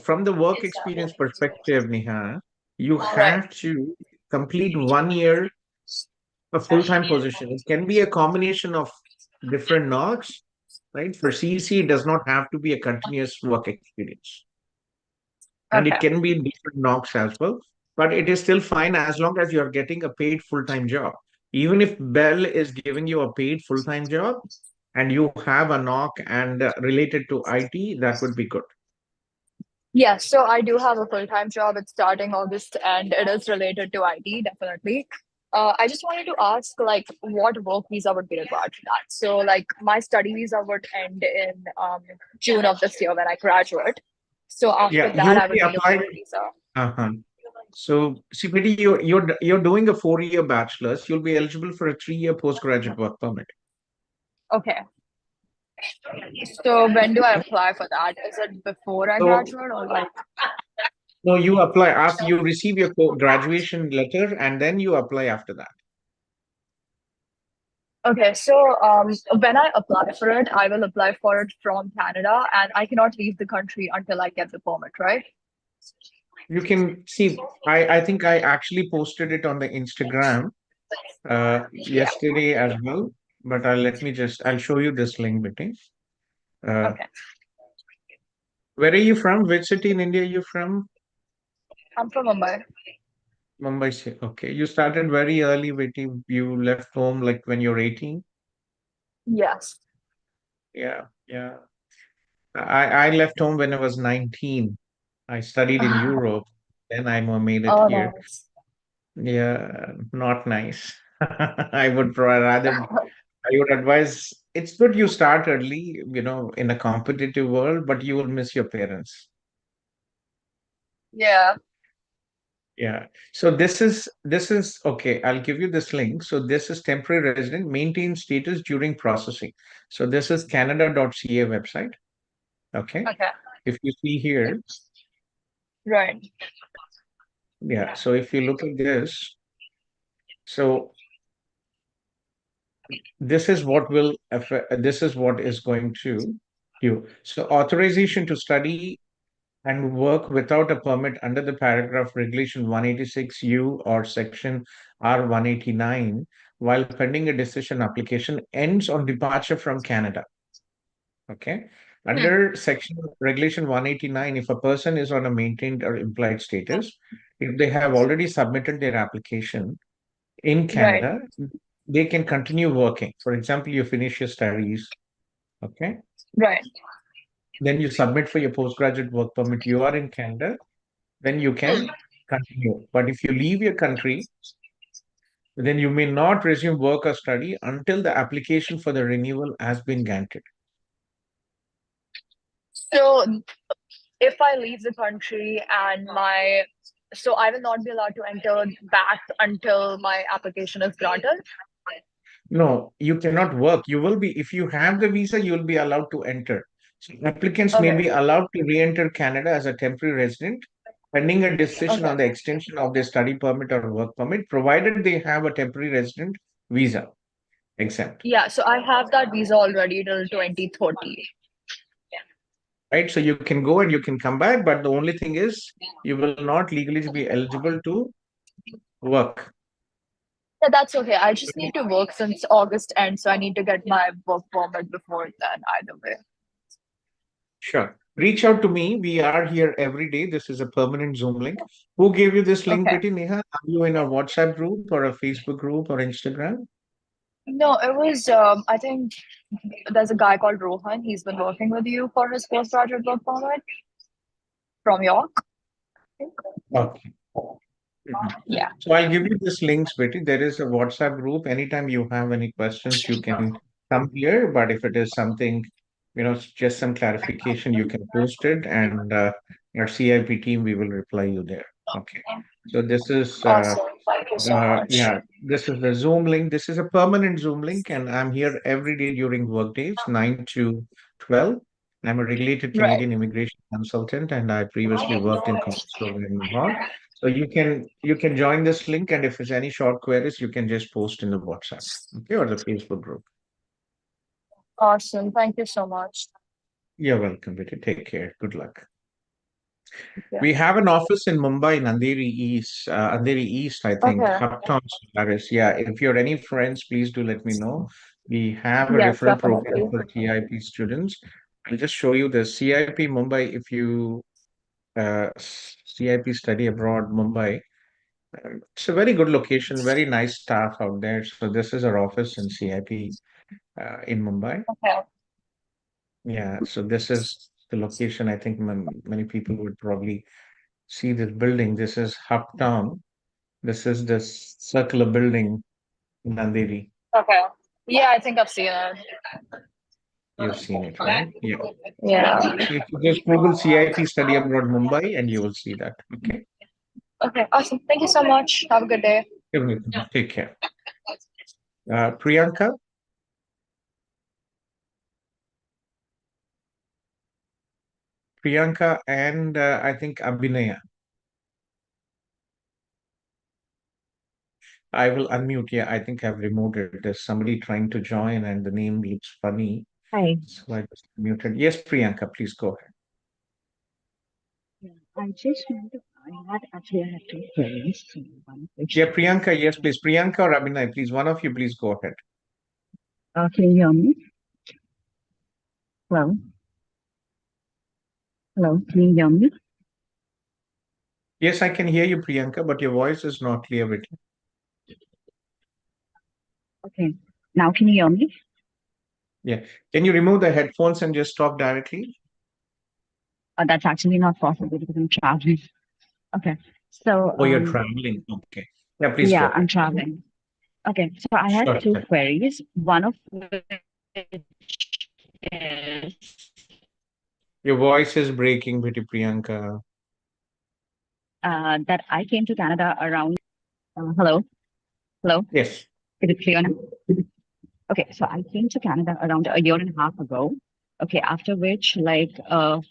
from the work experience perspective, Neha, you right. have to complete 1 year a full-time position. It can be a combination of different knocks, right? For CEC, it does not have to be a continuous work experience, and it Okay. can be in different knocks as well. But it is still fine as long as you're getting a paid full-time job. Even if Bell is giving you a paid full-time job, and you have a knock and related to IT, that would be good. Yeah, so I do have a full-time job. It's starting August and it is related to IT, definitely. I just wanted to ask, like, what work visa would be required for that? So, like, my study visa would end in June of this year when I graduate. So after Yeah, that, you'll I be would need a applied. work visa. Uh-huh. So, CPT, you're doing a 4 year bachelor's. You'll be eligible for a 3 year postgraduate work permit. Okay. So when do I apply for that? Is it before I So, graduate or like? So you apply after you receive your graduation letter, and then you apply after that. Okay, so when I apply for it, I will apply for it from Canada, and I cannot leave the country until I get the permit, right? You can see, I think I actually posted it on the Instagram Yeah. yesterday as well, but I'll show you this link, Betty. Okay. Where are you from? Which city in India are you from? I'm from Mumbai. Mumbai. Okay. You started very early, Betty. You left home like when you're 18. Yes. Yeah, yeah. I left home when I was 19. I studied in Europe. Then I made it Oh, here. nice. Yeah, not nice. I would rather, I would advise it's good you start early, in a competitive world, but you will miss your parents. Yeah. Yeah. So this is okay. I'll give you this link. So this is temporary resident maintain status during processing. So this is Canada.ca website. Okay. Okay. If you see here, Right. yeah. So if you look at this, so this is what will affect, this is what is going to do. So authorization to study and work without a permit under the paragraph regulation 186U or section R189 while pending a decision application ends on departure from Canada. Okay. Under section regulation 189, if a person is on a maintained or implied status, if they have already submitted their application in Right. Canada, they can continue working. For example, you finish your studies, okay? Right. Then you submit for your postgraduate work permit. You are in Canada, then you can continue. But if you leave your country, then you may not resume work or study until the application for the renewal has been granted. So if I leave the country and so I will not be allowed to enter back until my application is granted? No, you cannot work. You will be, if you have the visa, you will be allowed to enter. So applicants may Okay. be allowed to re-enter Canada as a temporary resident, pending a decision Okay. on the extension of their study permit or work permit, provided they have a temporary resident visa exempt. Yeah, so I have that visa already till 2030. Right? So you can go and you can come back, but the only thing is you will not legally be eligible to work. Yeah, that's okay. I just need to work since August end, so I need to get my work permit before then, either way. Sure. Reach out to me. We are here every day. This is a permanent Zoom link. Who gave you this link, Okay. Betty Neha? Are you in a WhatsApp group or a Facebook group or Instagram? No, it was I think there's a guy called Rohan. He's been working with you for his postgraduate work permit from York. I think. Okay. Mhm. Yeah. So I'll give you this links, Betty. There is a WhatsApp group. Anytime you have any questions, you can come here. But if it is something, just some clarification, you can post it, and our CIP team, we will reply you there. Okay. So this is Awesome. Thank you so much. yeah, this is the Zoom link. This is a permanent Zoom link, and I'm here every day during work days, 9 to 12. I'm a regulated Right. Canadian immigration consultant, and I previously worked in commerce program in Lahore. So you can join this link, and if there's any short queries, you can just post in the WhatsApp, okay, or the Facebook group. Awesome. Thank you so much. You're welcome, Betty. Take care. Good luck. Yeah. We have an office in Mumbai, Andheri East, I think, Okay. Uptown, Paris. Yeah, if you're any friends, please do let me know. We have a Yes, referral program definitely. for CIP students. I'll just show you the CIP Mumbai. If you CIP study abroad Mumbai, it's a very good location, very nice staff out there. So this is our office in CIP in Mumbai. Okay. Yeah, so this is the location. I think many people would probably see this building. This is Uptown. This is the circular building in Andheri. Okay. Yeah, I think I've seen it. You've seen it, right? Yeah. Yeah. So if you just Google CIP Study Abroad Mumbai and you will see that. Okay. Okay. Awesome. Thank you so much. Have a good day. You're welcome. Take care. Priyanka? Priyanka and I think Abhinaya. I will unmute. Yeah, I think I've removed it. There's somebody trying to join and the name looks funny. Hi. So I just muted. Yes, Priyanka, please go ahead. I just want to, I had two queries. So one which, Yeah, Priyanka, yes, please. Priyanka or Abhinay, please. One of you, please go ahead. can you hear me? Hello? Hello, can you hear me? Yes, I can hear you, Priyanka, but your voice is not clear with you. Okay, now can you hear me? Yeah. Can you remove the headphones and just talk directly? That's actually not possible because I'm traveling. Okay, so Oh, you're traveling. Okay. Yeah, please go yeah, ahead. I'm traveling. Okay, so I Sure, had two sure. queries. One of which is Your voice is breaking, pretty Priyanka. that I came to Canada around. Hello? Hello? Yes. Is it clear now? Okay, so I came to Canada around a year and a half ago. Okay, after which, like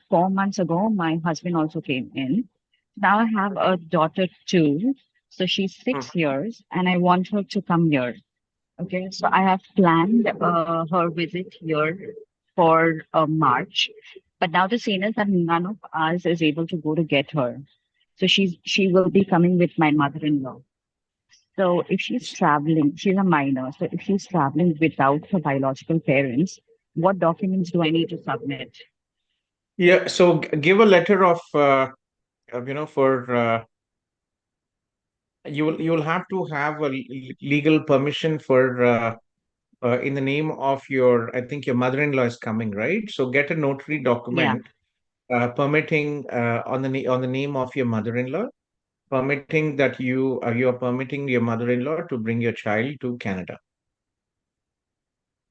4 months ago, my husband also came in. Now I have a daughter too. So she's 6 years, and I want her to come here. Okay, so I have planned her visit here for March. But now the scene is that none of us is able to go to get her. So she will be coming with my mother-in-law. So if she's traveling, she's a minor. So if she's traveling without her biological parents, what documents do I need to submit? Yeah, so give a letter of, for you'll have to have a legal permission for in the name of your, I think your mother-in-law is coming, right? So get a notary Yeah. document permitting on the name of your mother-in-law, permitting that you are permitting your mother-in-law to bring your child to Canada.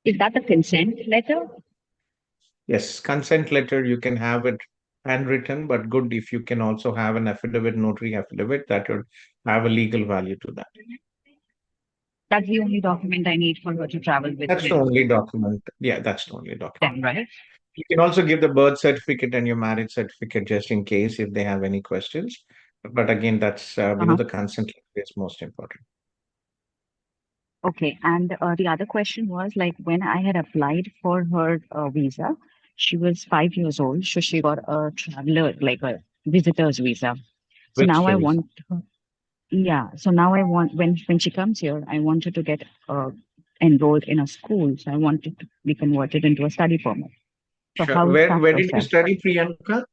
Is that a consent letter? Yes, consent letter, you can have it handwritten, but good if you can also have an affidavit, notary affidavit that would have a legal value to that. That's the only document I need for her to travel with That's the only document. Yeah, that's the only document. them, right? You can also give the birth certificate and your marriage certificate just in case if they have any questions. But again, that's the consent is most important. Okay, and the other question was like when I had applied for her visa, she was 5 years old, so she got a traveler, like a visitor's visa. So now I Visitor visa. want her, yeah. So now I want when she comes here, I want her to get enrolled in a school. So I want it to be converted into a study permit. So Sure. how is that Where did you process? study, Priyanka?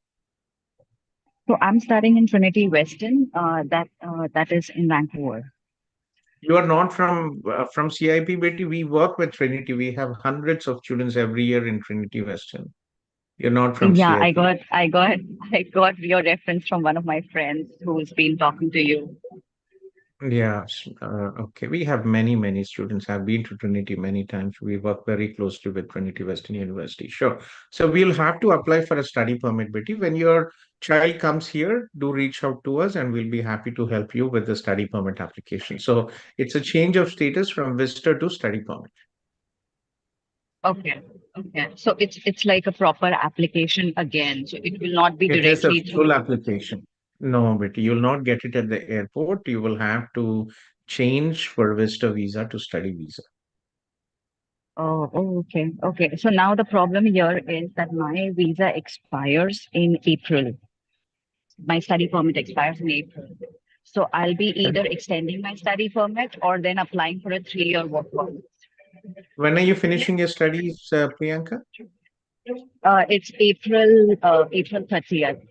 So I'm studying in Trinity Western. That is in Vancouver. You are not from CIP, Betty. We work with Trinity. We have hundreds of students every year in Trinity Western. You're not from Yeah, CIP. I got your reference from one of my friends who's been talking to you. Yes. Okay. We have many students. I've been to Trinity many times. We work very closely with Trinity Western University. Sure. So we'll have to apply for a study permit, Betty. When your child comes here, do reach out to us and we'll be happy to help you with the study permit application. So it's a change of status from visitor to study permit. Okay. Okay. So it's like a proper application again. So it will not be It is a directly full through. application. No, Betty, you'll not get it at the airport. You will have to change for visitor visa to study visa. Okay. Okay. So now the problem here is that my visa expires in April. My study permit expires in April. So I'll be either extending my study permit or then applying for a 3-year work permit. When are you finishing your studies, Priyanka? It's April 30th,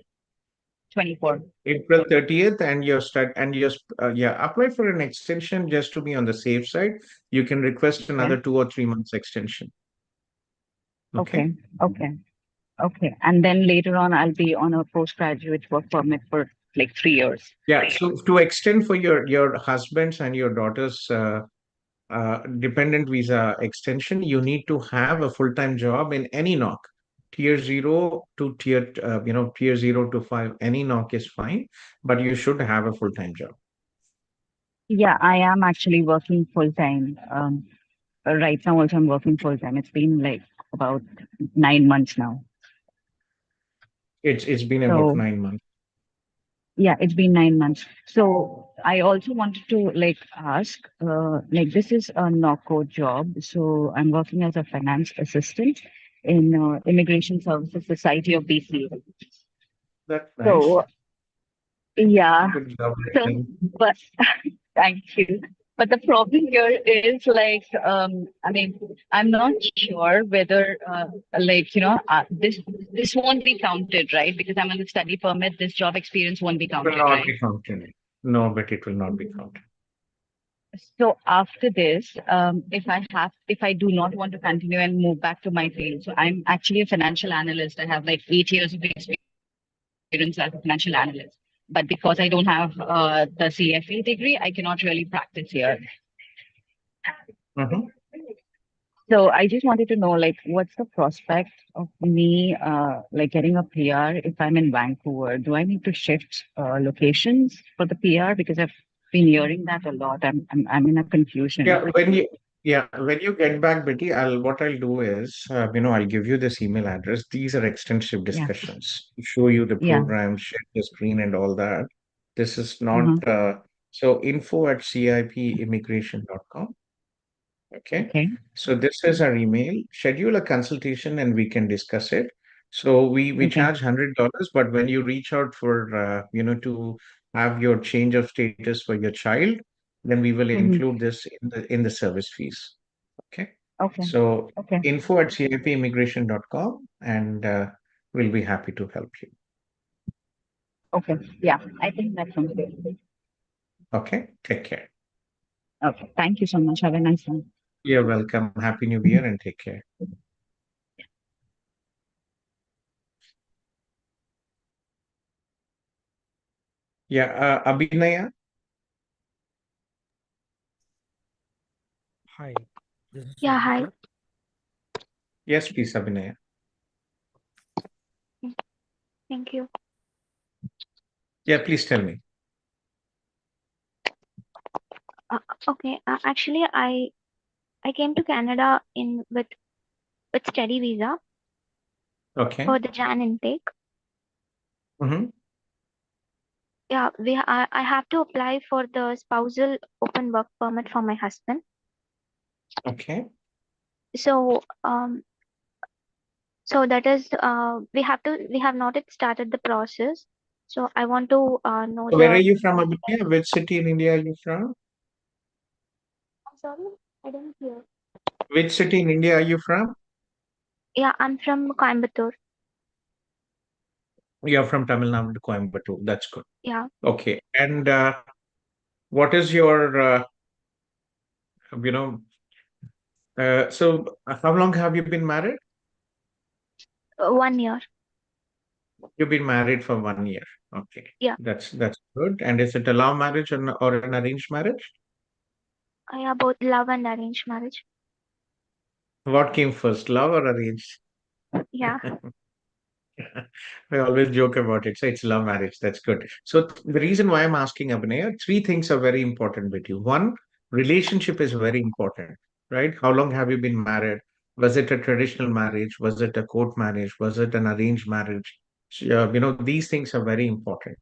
24. April 30th, and apply for an extension just to be on the safe side. You can request another 2 or 3 months extension. Okay. Okay. And then later on, I'll be on a postgraduate work permit for like 3 years. Yeah. So to extend for your husband's and your daughter's dependent visa extension, you need to have a full-time job in any NOC. Tier 0 to tier 0 to 5, any NOC is fine, but you should have a full-time job. Yeah, I am actually working full time. Right now, also I'm working full time. It's been like about 9 months now. It's been about 9 months. Yeah, it's been 9 months. So I also wanted to like ask, like this is a no-code job. So I'm working as a finance assistant in Immigration Services Society of BC. That's nice. So yeah, Good job, so Lakshmi. but thank you. But the problem here is like, I mean, I'm not sure whether, like, this won't be counted, right? Because I'm on the study permit, this job experience won't be It will counted, not right? be counted. No, but it will not be counted. So after this, if I do not want to continue and move back to my field, so I'm actually a financial analyst. I have like 8 years of experience as a financial analyst. But because I don't have the CFA degree, I cannot really practice here. Mhm. So I just wanted to know, like, what's the prospect of me, like, getting a PR if I'm in Vancouver? Do I need to shift locations for the PR? Because I've been hearing that a lot. I'm in a confusion. When you get back, Betty, what I'll do is, I'll give you this email address. These are extensive Yeah, discussions. Show you the yeah. program, share the screen and all that. This is not Uh-huh. so info@cipimmigration.com. Okay. Okay. So this is our email. Schedule a consultation and we can discuss it. So we Okay. charge $100, but when you reach out for to have your change of status for your child, then we will Mm-hmm. include this in the service fees. Okay. Okay. So Okay. info@cipimmigration.com and we'll be happy to help you. Okay. Yeah, I think that sounds good. Okay. Take care. Okay. Thank you so much. Have a nice one. You're welcome. Happy New Year and take care. Yeah, Abhinaya. Hi, this is Yeah, hi. Aditya. Yes, please, Abhinaya. Thank you. Yeah, please tell me. Okay. Actually, I came to Canada with study visa Okay. for the Jan intake. Mm-hmm. Yeah, I have to apply for the spousal open work permit for my husband. Okay. So so that is we have not yet started the process. So I want to know So where are the. you from, Abhinaya? Which city in India are you from? I'm sorry, I didn't hear. Which city in India are you from? Yeah, I'm from Coimbatore. You're from Tamil Nadu, Coimbatore. That's good. Yeah, Okay. And what is your, you know, how long have you been married? 1 year. You've been married for 1 year. Okay. Yeah, That's good. And is it a love marriage or an arranged marriage? yeah, both love and arranged marriage. What came first, love or arranged? Yeah. I always joke about it. So it's love marriage. That's good. So the reason why I'm asking Abhinaya, three things are very important with you. One, relationship is very important, right? How long have you been married? Was it a traditional marriage? Was it a court marriage? Was it an arranged marriage? So, these things are very important.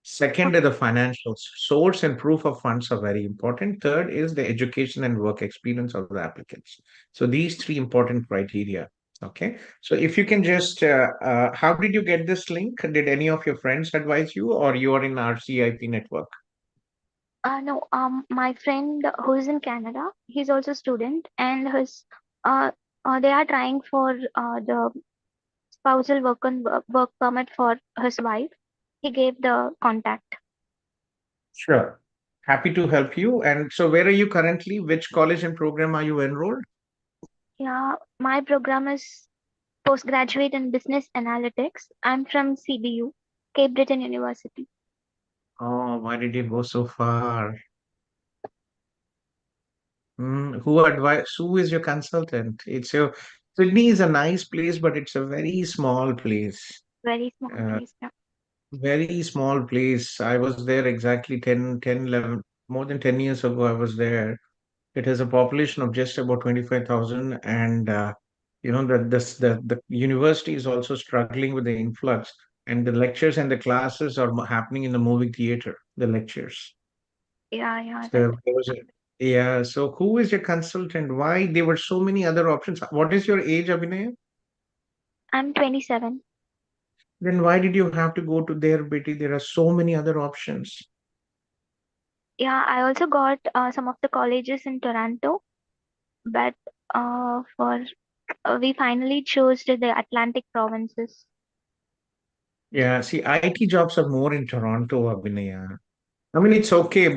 Second is the financial source and proof of funds are very important. Third is the education and work experience of the applicants. So these three important criteria. Okay. So if you can just, how did you get this link? Did any of your friends advise you or you are in RCIP network? No, my friend who is in Canada, he's also a student, and his uh, they are trying for the spousal work permit for his wife. He gave the contact. Sure. Happy to help you. And so where are you currently? Which college and program are you enrolled? Yeah, my program is postgraduate in business analytics. I'm from CBU, Cape Breton University. Oh, why did you go so far? Who is your consultant? Sydney is a nice place, but it's a very small place. Very small Uh, place. Yeah. very small place. I was there exactly 11, more than 10 years ago. I was there. It has a population of just about 25,000. And, the university is also struggling with the influx. and the lectures and the classes are happening in the movie theater, the lectures. Yeah, So yeah, so who is your consultant? Why there were so many other options? What is your age, Abhinay? I'm 27. Then why did you have to go to there, Betty? There are so many other options. Yeah, I also got some of the colleges in Toronto, but for we finally chose the Atlantic provinces. Yeah, see, IT jobs are more in Toronto, Abhinaya. I mean, it's okay,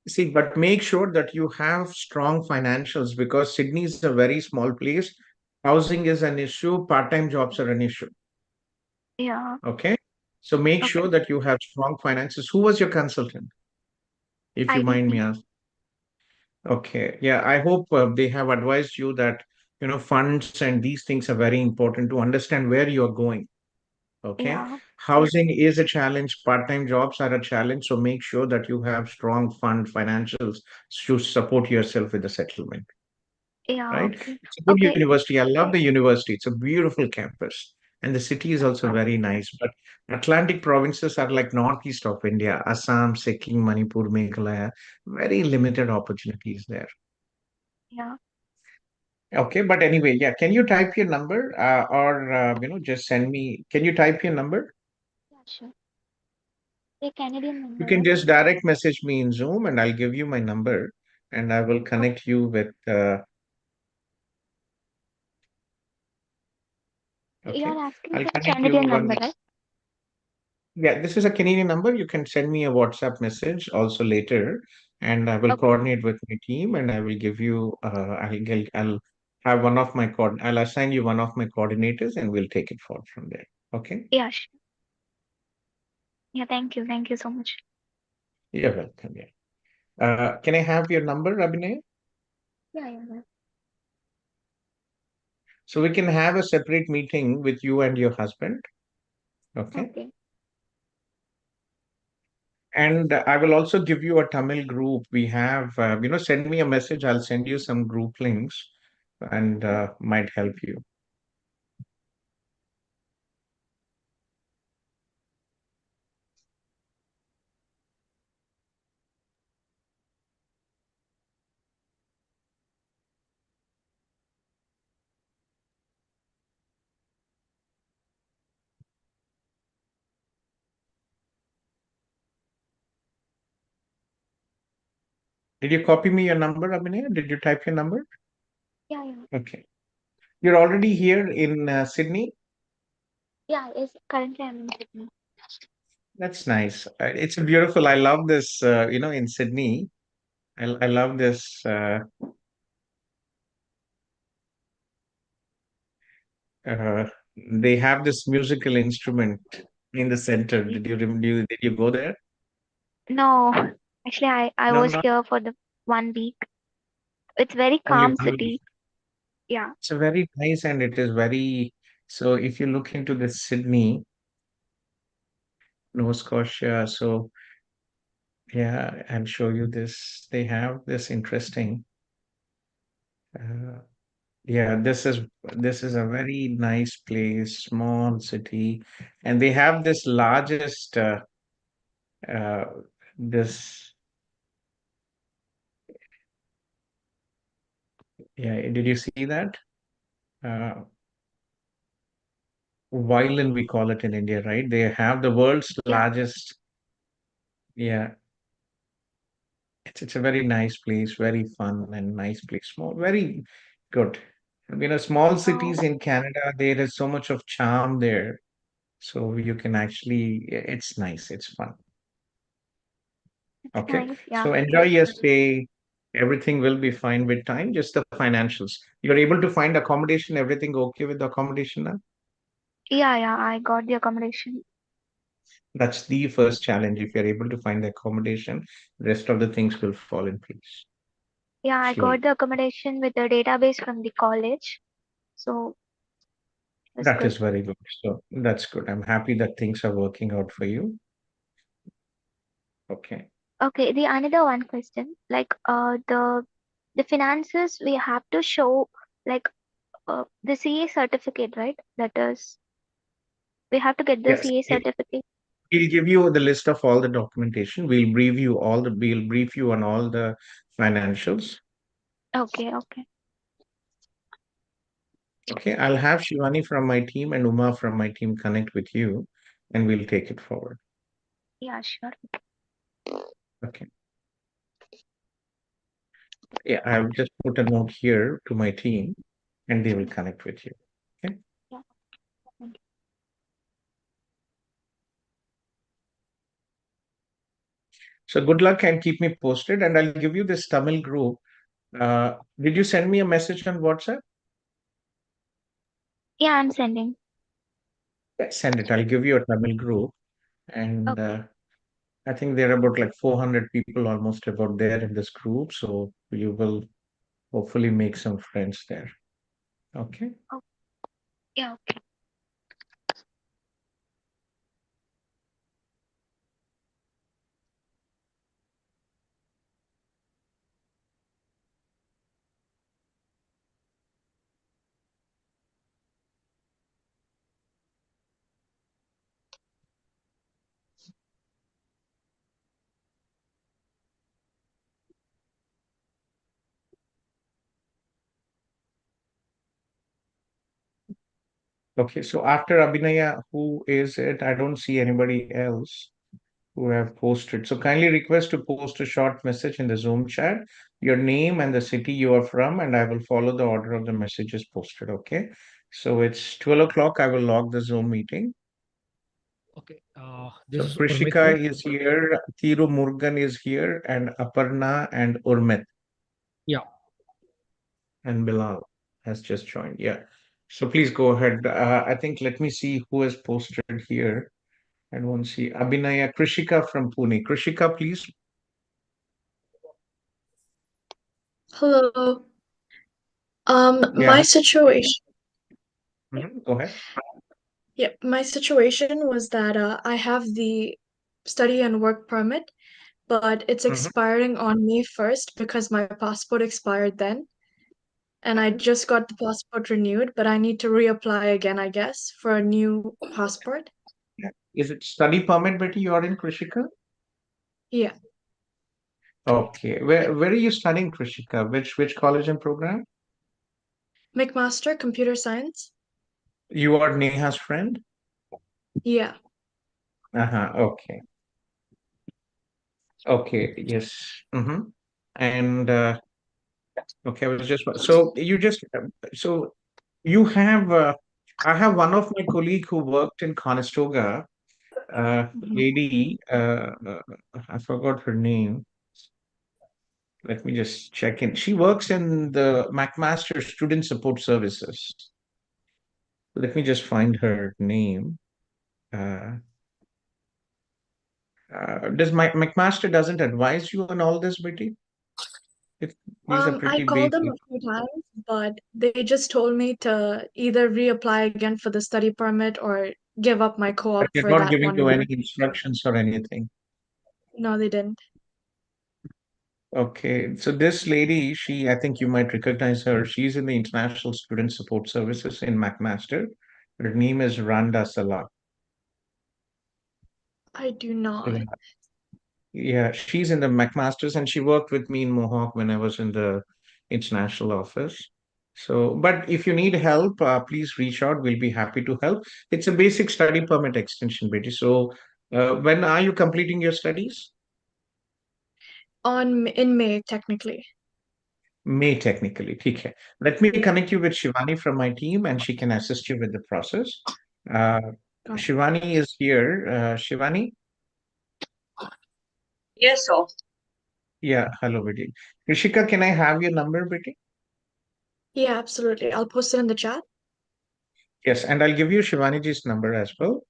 see, but make sure that you have strong financials because Sydney is a very small place. Housing is an issue, part-time jobs are an issue. Yeah. Okay. So make sure Okay. that you have strong finances. Who was your consultant, if you mind me IDP. asking? Okay. Yeah, I hope they have advised you that, funds and these things are very important to understand where you are going. Okay. Yeah. Housing is a challenge, part-time jobs are a challenge. So make sure that you have strong fund financials to support yourself with the settlement, Yeah. right? Okay. It's a good Okay. university. I love the university. It's a beautiful campus. And the city is also very nice. But Atlantic provinces are like northeast of India, Assam, Sikkim, Manipur, Meghalaya. Very limited opportunities there. Yeah. Okay, but anyway, yeah. Can you type your number or just send me? Can you type your number? Yeah, sure. A Canadian You number, can right? just direct message me in Zoom, and I'll give you my number, and I will connect you with. Okay, You're asking I'll for connect you Canadian one. number, right? Yeah, this is a Canadian number. You can send me a WhatsApp message also later, and I will Okay. coordinate with my team, and I will give you. I'll have one of my I'll assign you one of my coordinators, and we'll take it forward from there. Okay. Yeah, sure. Yeah, thank you. Thank you so much. You're welcome. Yeah. Can I have your number, Abhinay? Yeah. So we can have a separate meeting with you and your husband. Okay. Okay. And I will also give you a Tamil group. We have, send me a message. I'll send you some group links and might help you. Did you copy me your number, Abhinay? Did you type your number? Yeah. Okay. You're already here in Sydney. Yeah, it's currently I'm in Sydney. That's nice. It's beautiful. I love this, in Sydney. I love this. Uh, they have this musical instrument in the center. Did you go there? No, actually, I No, was not here for the 1 week. It's very only calm 1 week. city. Yeah. It's a very nice and it is very so if you look into the Sydney, Nova Scotia, so yeah, I'll show you this. They have this interesting uh, yeah, this is a very nice place, small city, and they have this largest uh this yeah, did you see that? Uh Violin we call it in India, right? They have the world's Yeah. largest yeah. It's a very nice place, very fun and nice place. Small, very good. Small Oh, cities in Canada, there is so much of charm there. So you can actually, it's nice, it's fun. it's Okay. nice. Yeah. So enjoy your stay. Everything will be fine with time, just the financials. You're able to find accommodation, everything okay with the accommodation now? Yeah. I got the accommodation. That's the first challenge. If you're able to find the accommodation, rest of the things will fall in place Yeah, I got slowly. the accommodation with the database from the college. So it's That good. is very good. So that's good. I'm happy that things are working out for you. Okay. Okay, the another one question, like the finances we have to show like the CA certificate, right? That is We have to get the Yes, CA certificate. we'll give you the list of all the documentation. We'll brief you on all the financials. Okay, okay. Okay, I'll have Shivani from my team and Uma from my team connect with you, and we'll take it forward. Yeah, sure. Okay. Yeah, I'll just put a note here to my team, and they will connect with you. Okay. Yeah. Thank you. So good luck and keep me posted. And I'll give you this Tamil group. Did you send me a message on WhatsApp? Yeah, I'm sending. Yeah, send it. I'll give you a Tamil group, and Okay. I think there are about like 400 people almost about there in this group. So you will hopefully make some friends there. Okay. Oh, yeah, okay. Okay. So after Abhinaya, who is it? I don't see anybody else who have posted. So kindly request to post a short message in the Zoom chat, your name and the city you are from, and I will follow the order of the messages posted. Okay. So it's 12 o'clock. I will log the Zoom meeting. Okay. So This is Urmit Krishika here. is here, Thiru Murugan is here, and Aparna and Urmit Yeah. and Bilal has just joined. Yeah. So please go ahead. I think let me see who has posted here. I don't see Abhinaya Krishika from Pune. Krishika, please. Hello. Yeah. My situation, Go ahead. yeah, my situation was that I have the study and work permit, but it's Mhm. expiring on May 1st because my passport expired then. And I just got the passport renewed, but I need to reapply again, I guess, for a new passport. Yeah. Is it study permit, Betty? You are in Krishika? Yeah, Okay. Where are you studying, Krishika? Which college and program? McMaster, computer science. You are Neha's friend? Yeah. Uh-huh. Okay. Okay. Yes. Mm-hmm. And okay, I was just so you just so you have I have one of my colleague who worked in Conestoga, lady, I forgot her name. Let me just check in. She works in the McMaster Student Support Services. Let me just find her name. Uh, does McMaster doesn't advise you on all this, Betty? These are I pretty called them basic. a few times, but they just told me to either reapply again for the study permit or give up my But co-op they're for not that giving 1 you year. any instructions or anything. No, they didn't. Okay, so this lady, I think you might recognize her. She's in the International Student Support Services in McMaster. Her name is Randa Salah. I do not. Yeah. Yeah, she's in the McMasters and she worked with me in Mohawk when I was in the international office. So, but if you need help, please reach out. We'll be happy to help. It's a basic study permit extension, Betty. So, when are you completing your studies? In May, technically. May technically. Okay. Let me connect you with Shivani from my team and she can assist you with the process. Uh, Got it. Shivani is here. Shivani? Yes, sir. Yeah, hello, Betty. Rishika, can I have your number, Betty? Yeah, absolutely. I'll post it in the chat. Yes, and I'll give you Shivaniji's number as well.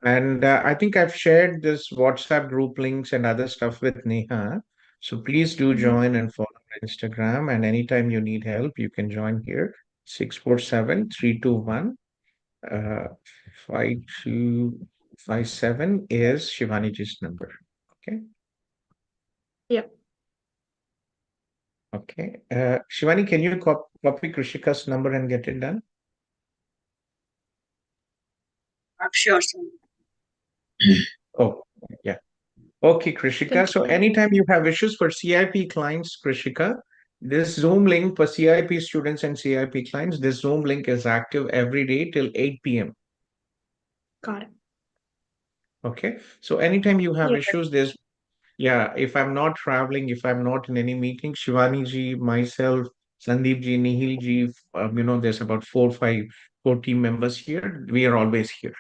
And I think I've shared this WhatsApp group links and other stuff with Neha. So please do join and follow our Instagram. And anytime you need help, you can join here. 647-321 5257 is Shivaniji's number. Okay. Yeah. Okay. Shivani, can you copy Krishika's number and get it done? Sure, sir. Oh, yeah. Okay, Krishika. Thank So you. anytime you have issues for CIP clients, Krishika, this Zoom link for CIP students and CIP clients, this Zoom link is active every day till 8 p.m. Got it. Okay. So anytime you have Yeah. issues, if I'm not traveling, if I'm not in any meeting, Shivani ji, myself, Sandeep ji, Nihil ji, there's about 4 team members here. We are always here.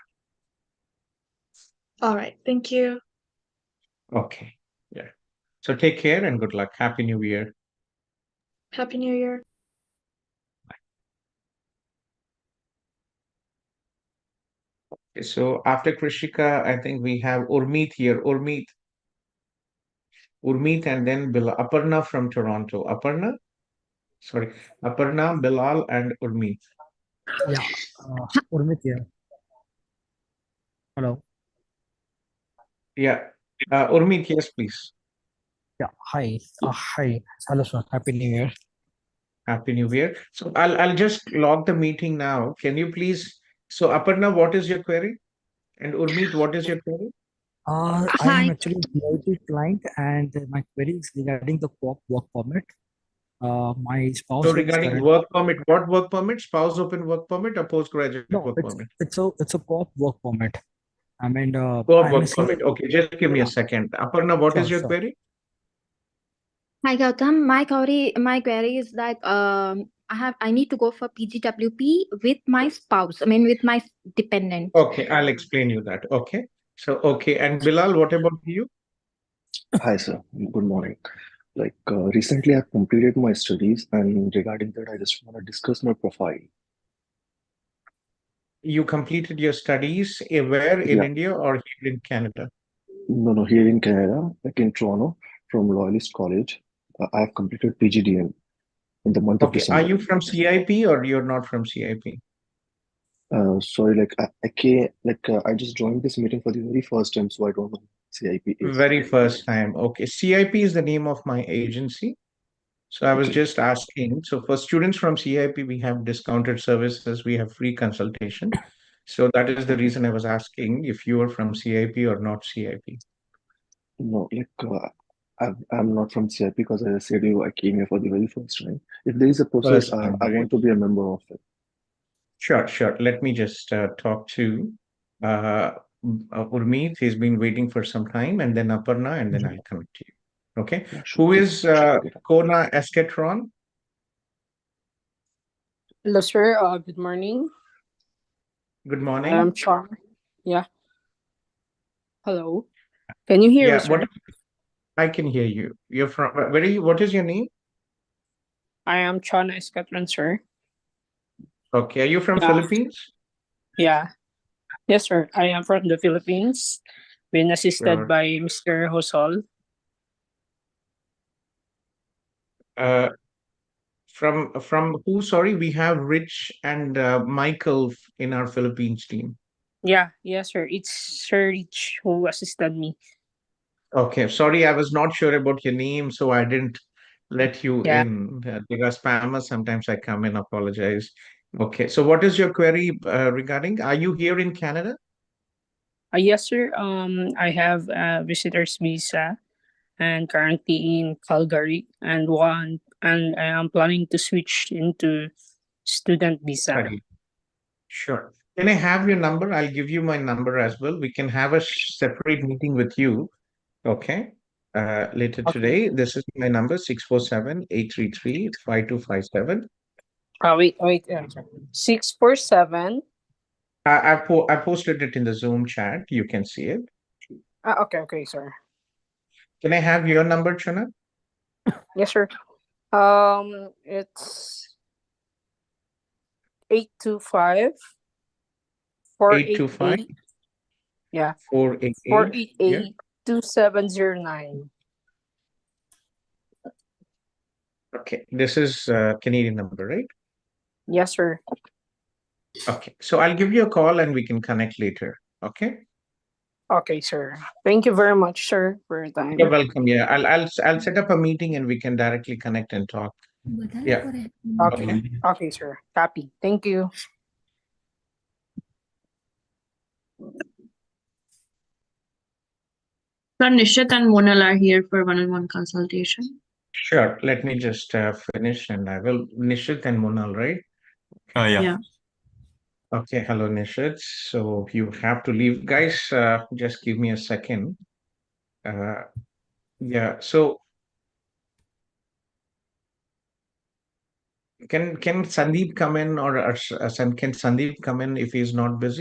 All right. Thank you. Okay. Yeah. So take care and good luck. Happy New Year. Happy New Year. Okay, so after Krishika, I think we have Urmeet here. Urmeet, and then Aparna from Toronto. Aparna, Bilal, and Urmeet. Yeah, Urmit here. Hello. Yeah. Urmeet, yes, please. Yeah, hi. Hi. Hello, sir. Happy New Year. Happy New Year. So I'll just log the meeting now. Can you please? So Aparna, what is your query? And Urmeet, what is your query? I am actually a VIP client, and my query is regarding the work permit. My spouse So is regarding current. work permit, what work permit? Spouse open work permit or postgraduate No, work permit? it's a co-op work permit. I mean, Co-op I'm a work permit. Okay, just give me a second. Aparna, what is your Sure. query? Hi Gautham, my query is that I need to go for PGWP with my spouse. I mean with my dependent. Okay, I'll explain you that. Okay. So, okay. And Bilal, what about you? Hi, sir. Good morning. Recently, I've completed my studies, and regarding that, I just want to discuss my profile. You completed your studies where in Yeah, India or here in Canada? no, here in Canada, like in Toronto, from Loyalist College, I have completed PGDM in the month of Okay. Are December. you from CIP or you're not from CIP? Sorry, I can't, I just joined this meeting for the very first time, so I don't know what CIP is. Very first time. Okay. CIP is the name of my agency. So I was Okay. just asking. So for students from CIP, we have discounted services, we have free consultation. So that is the reason I was asking if you are from CIP or not CIP. No, I'm not from CIP because as I said you, I came here for the very first time. If there is a process, First time, I right? want to be a member of it. Sure. Let me just talk to uh, Urmeet. He's been waiting for some time, and then Aparna, and then I'll come to you. Okay. Yeah, sure. Who Take is take it. Kona Esketron? Hello, sir. Good morning. Good I am morning. Char. Yeah. Hello. Can you hear me, Yeah, sir? I can hear you. You're from where are you? What is your name? I am Chana Scotland, sir. Okay. Are you from Yeah. Philippines? Yeah. Yes, sir. I am from the Philippines. Been assisted Sure. by Mr. Hosol. Uh, from who? Sorry, we have Rich and Michael in our Philippines team. Yeah. Yes, sir. It's Sir Rich who assisted me. Okay, sorry, I was not sure about your name, so I didn't let you Yeah. in. There are spammers. Sometimes I come in, apologize. Okay, so what is your query regarding? Are you here in Canada? Yes, sir. I have a visitor's visa and currently in Calgary, and I am planning to switch into student visa. Study. Sure. Can I have your number? I'll give you my number as well. We can have a separate meeting with you. Okay. Later Okay. today. This is my number 647-833-5257. Wait. 647. I posted it in the Zoom chat. You can see it. Okay, sir. Can I have your number, Chana? Yes, sir. It's 825 825 488. Yeah. 488. Yeah. 488-2709. Okay. This is Canadian number, right? Yes, sir. Okay. So I'll give you a call and we can connect later. Okay. Okay, sir. Thank you very much, sir, for your time. You're welcome. Yeah. I'll set up a meeting and we can directly connect and talk. Yeah. Okay, sir. Copy. Thank you. Sir, Nishit and Monal are here for one-on-one consultation. Sure. Let me just finish and I will. Nishit and Monal, right? Yeah. Okay. Hello, Nishit. So you have to leave. Guys, just give me a second. Yeah. So can Sandeep come in or can Sandeep come in if he's not busy?